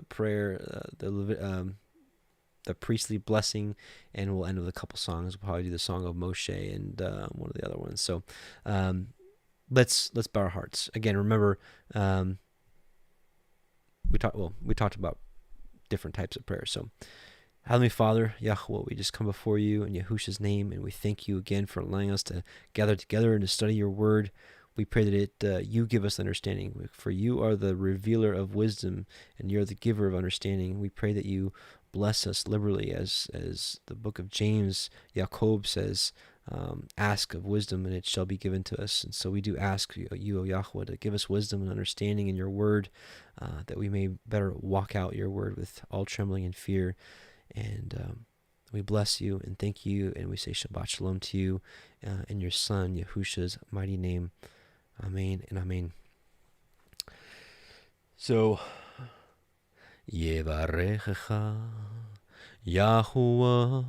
prayer, the priestly blessing, and we'll end with a couple songs. We'll probably do the Song of Moshe and one of the other ones. So let's bow our hearts again. Remember, we talked about different types of prayer. So, Heavenly Father, Yahuah, we just come before you in Yahusha's name, and we thank you again for allowing us to gather together and to study your word. We pray that you give us understanding, for you are the revealer of wisdom, and you're the giver of understanding. We pray that you bless us liberally, as the book of James, Jacob says, ask of wisdom, and it shall be given to us. And so we do ask you, O Yahuah, to give us wisdom and understanding in your word, that we may better walk out your word with all trembling and fear. And we bless you and thank you, and we say Shabbat Shalom to you in your Son, Yahusha's mighty name. Amen and amen. So, Yevarechecha Yahuah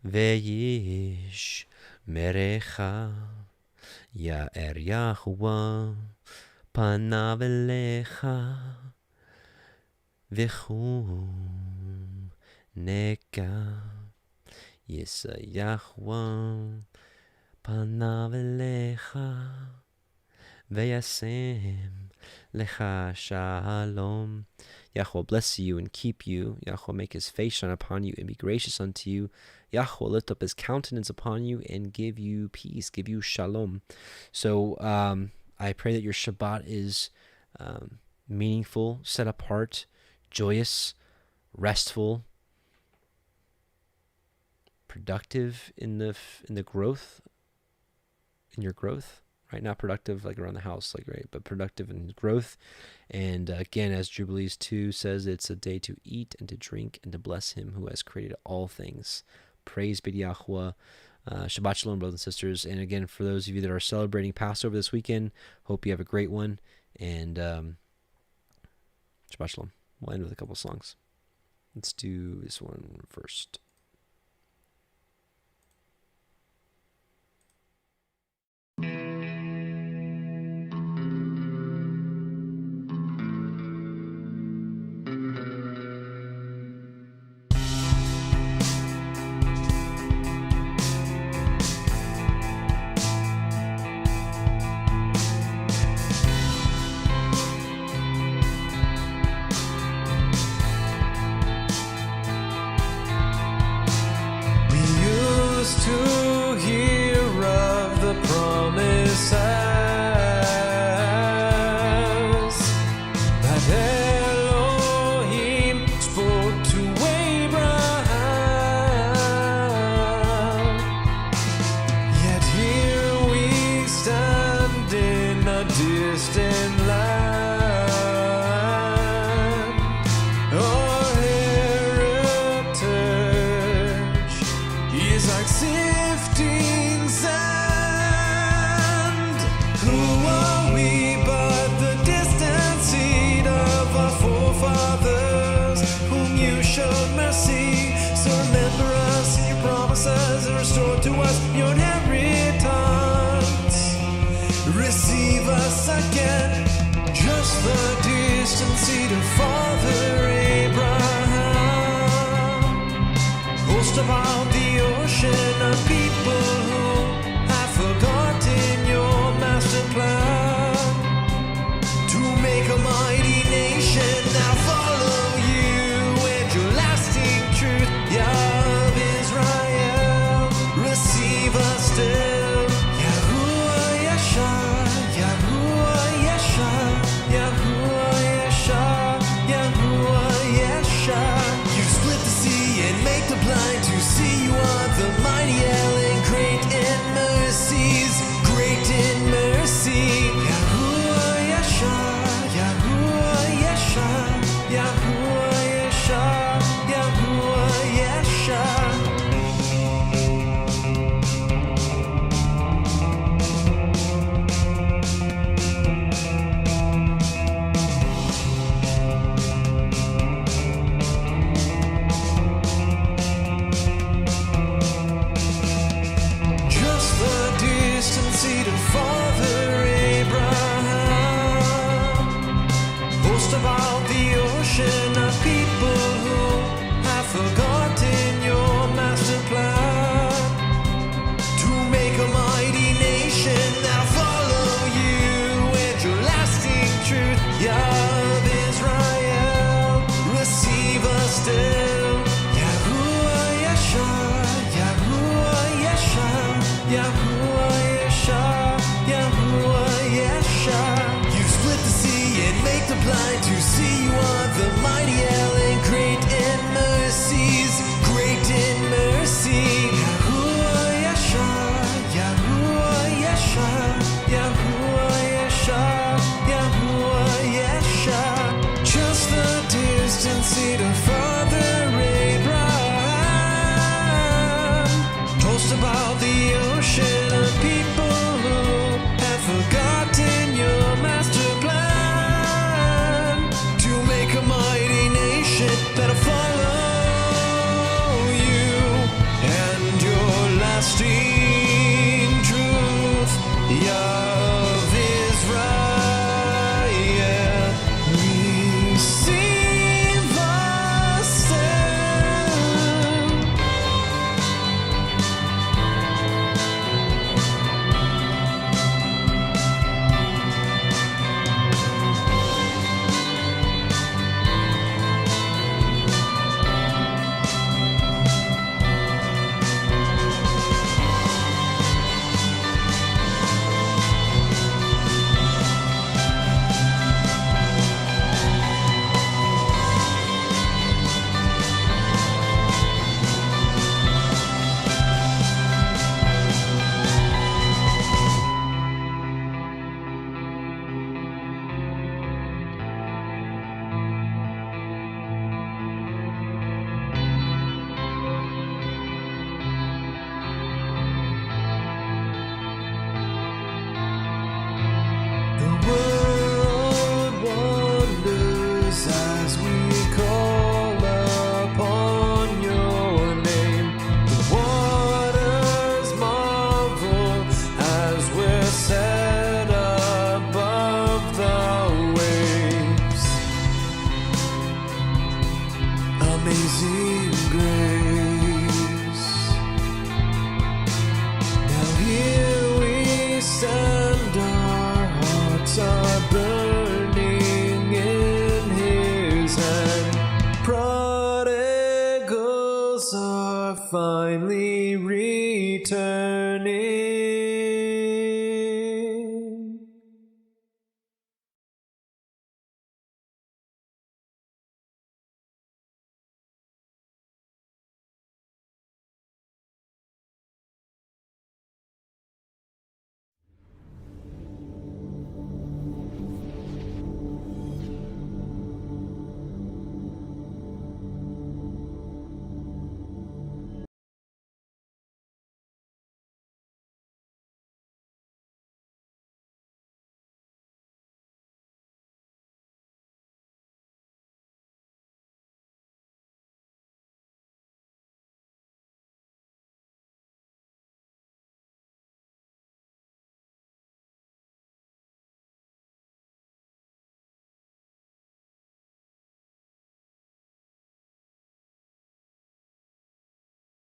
veyish merecha Ya'er Yahuah panav elecha v'chum neka Yisa Yahuah panav elecha v'yasem lecha shalom. Yahuah bless you and keep you. Yahuah make his face shine upon you and be gracious unto you. Yahuah lift up his countenance upon you and give you peace, give you shalom. So I pray that your Shabbat is meaningful, set apart, joyous, restful, productive in the growth, in your growth, right? Not productive like around the house, like, right, but productive in growth. And again, as Jubilees 2 says, it's a day to eat and to drink and to bless him who has created all things. Praise be to Yahuah. Shabbat Shalom, brothers and sisters. And again, for those of you that are celebrating Passover this weekend, hope you have a great one. And Shabbat Shalom. We'll end with a couple songs. Let's do this one first. About the hearts are burning in his hand. Prodigals are finally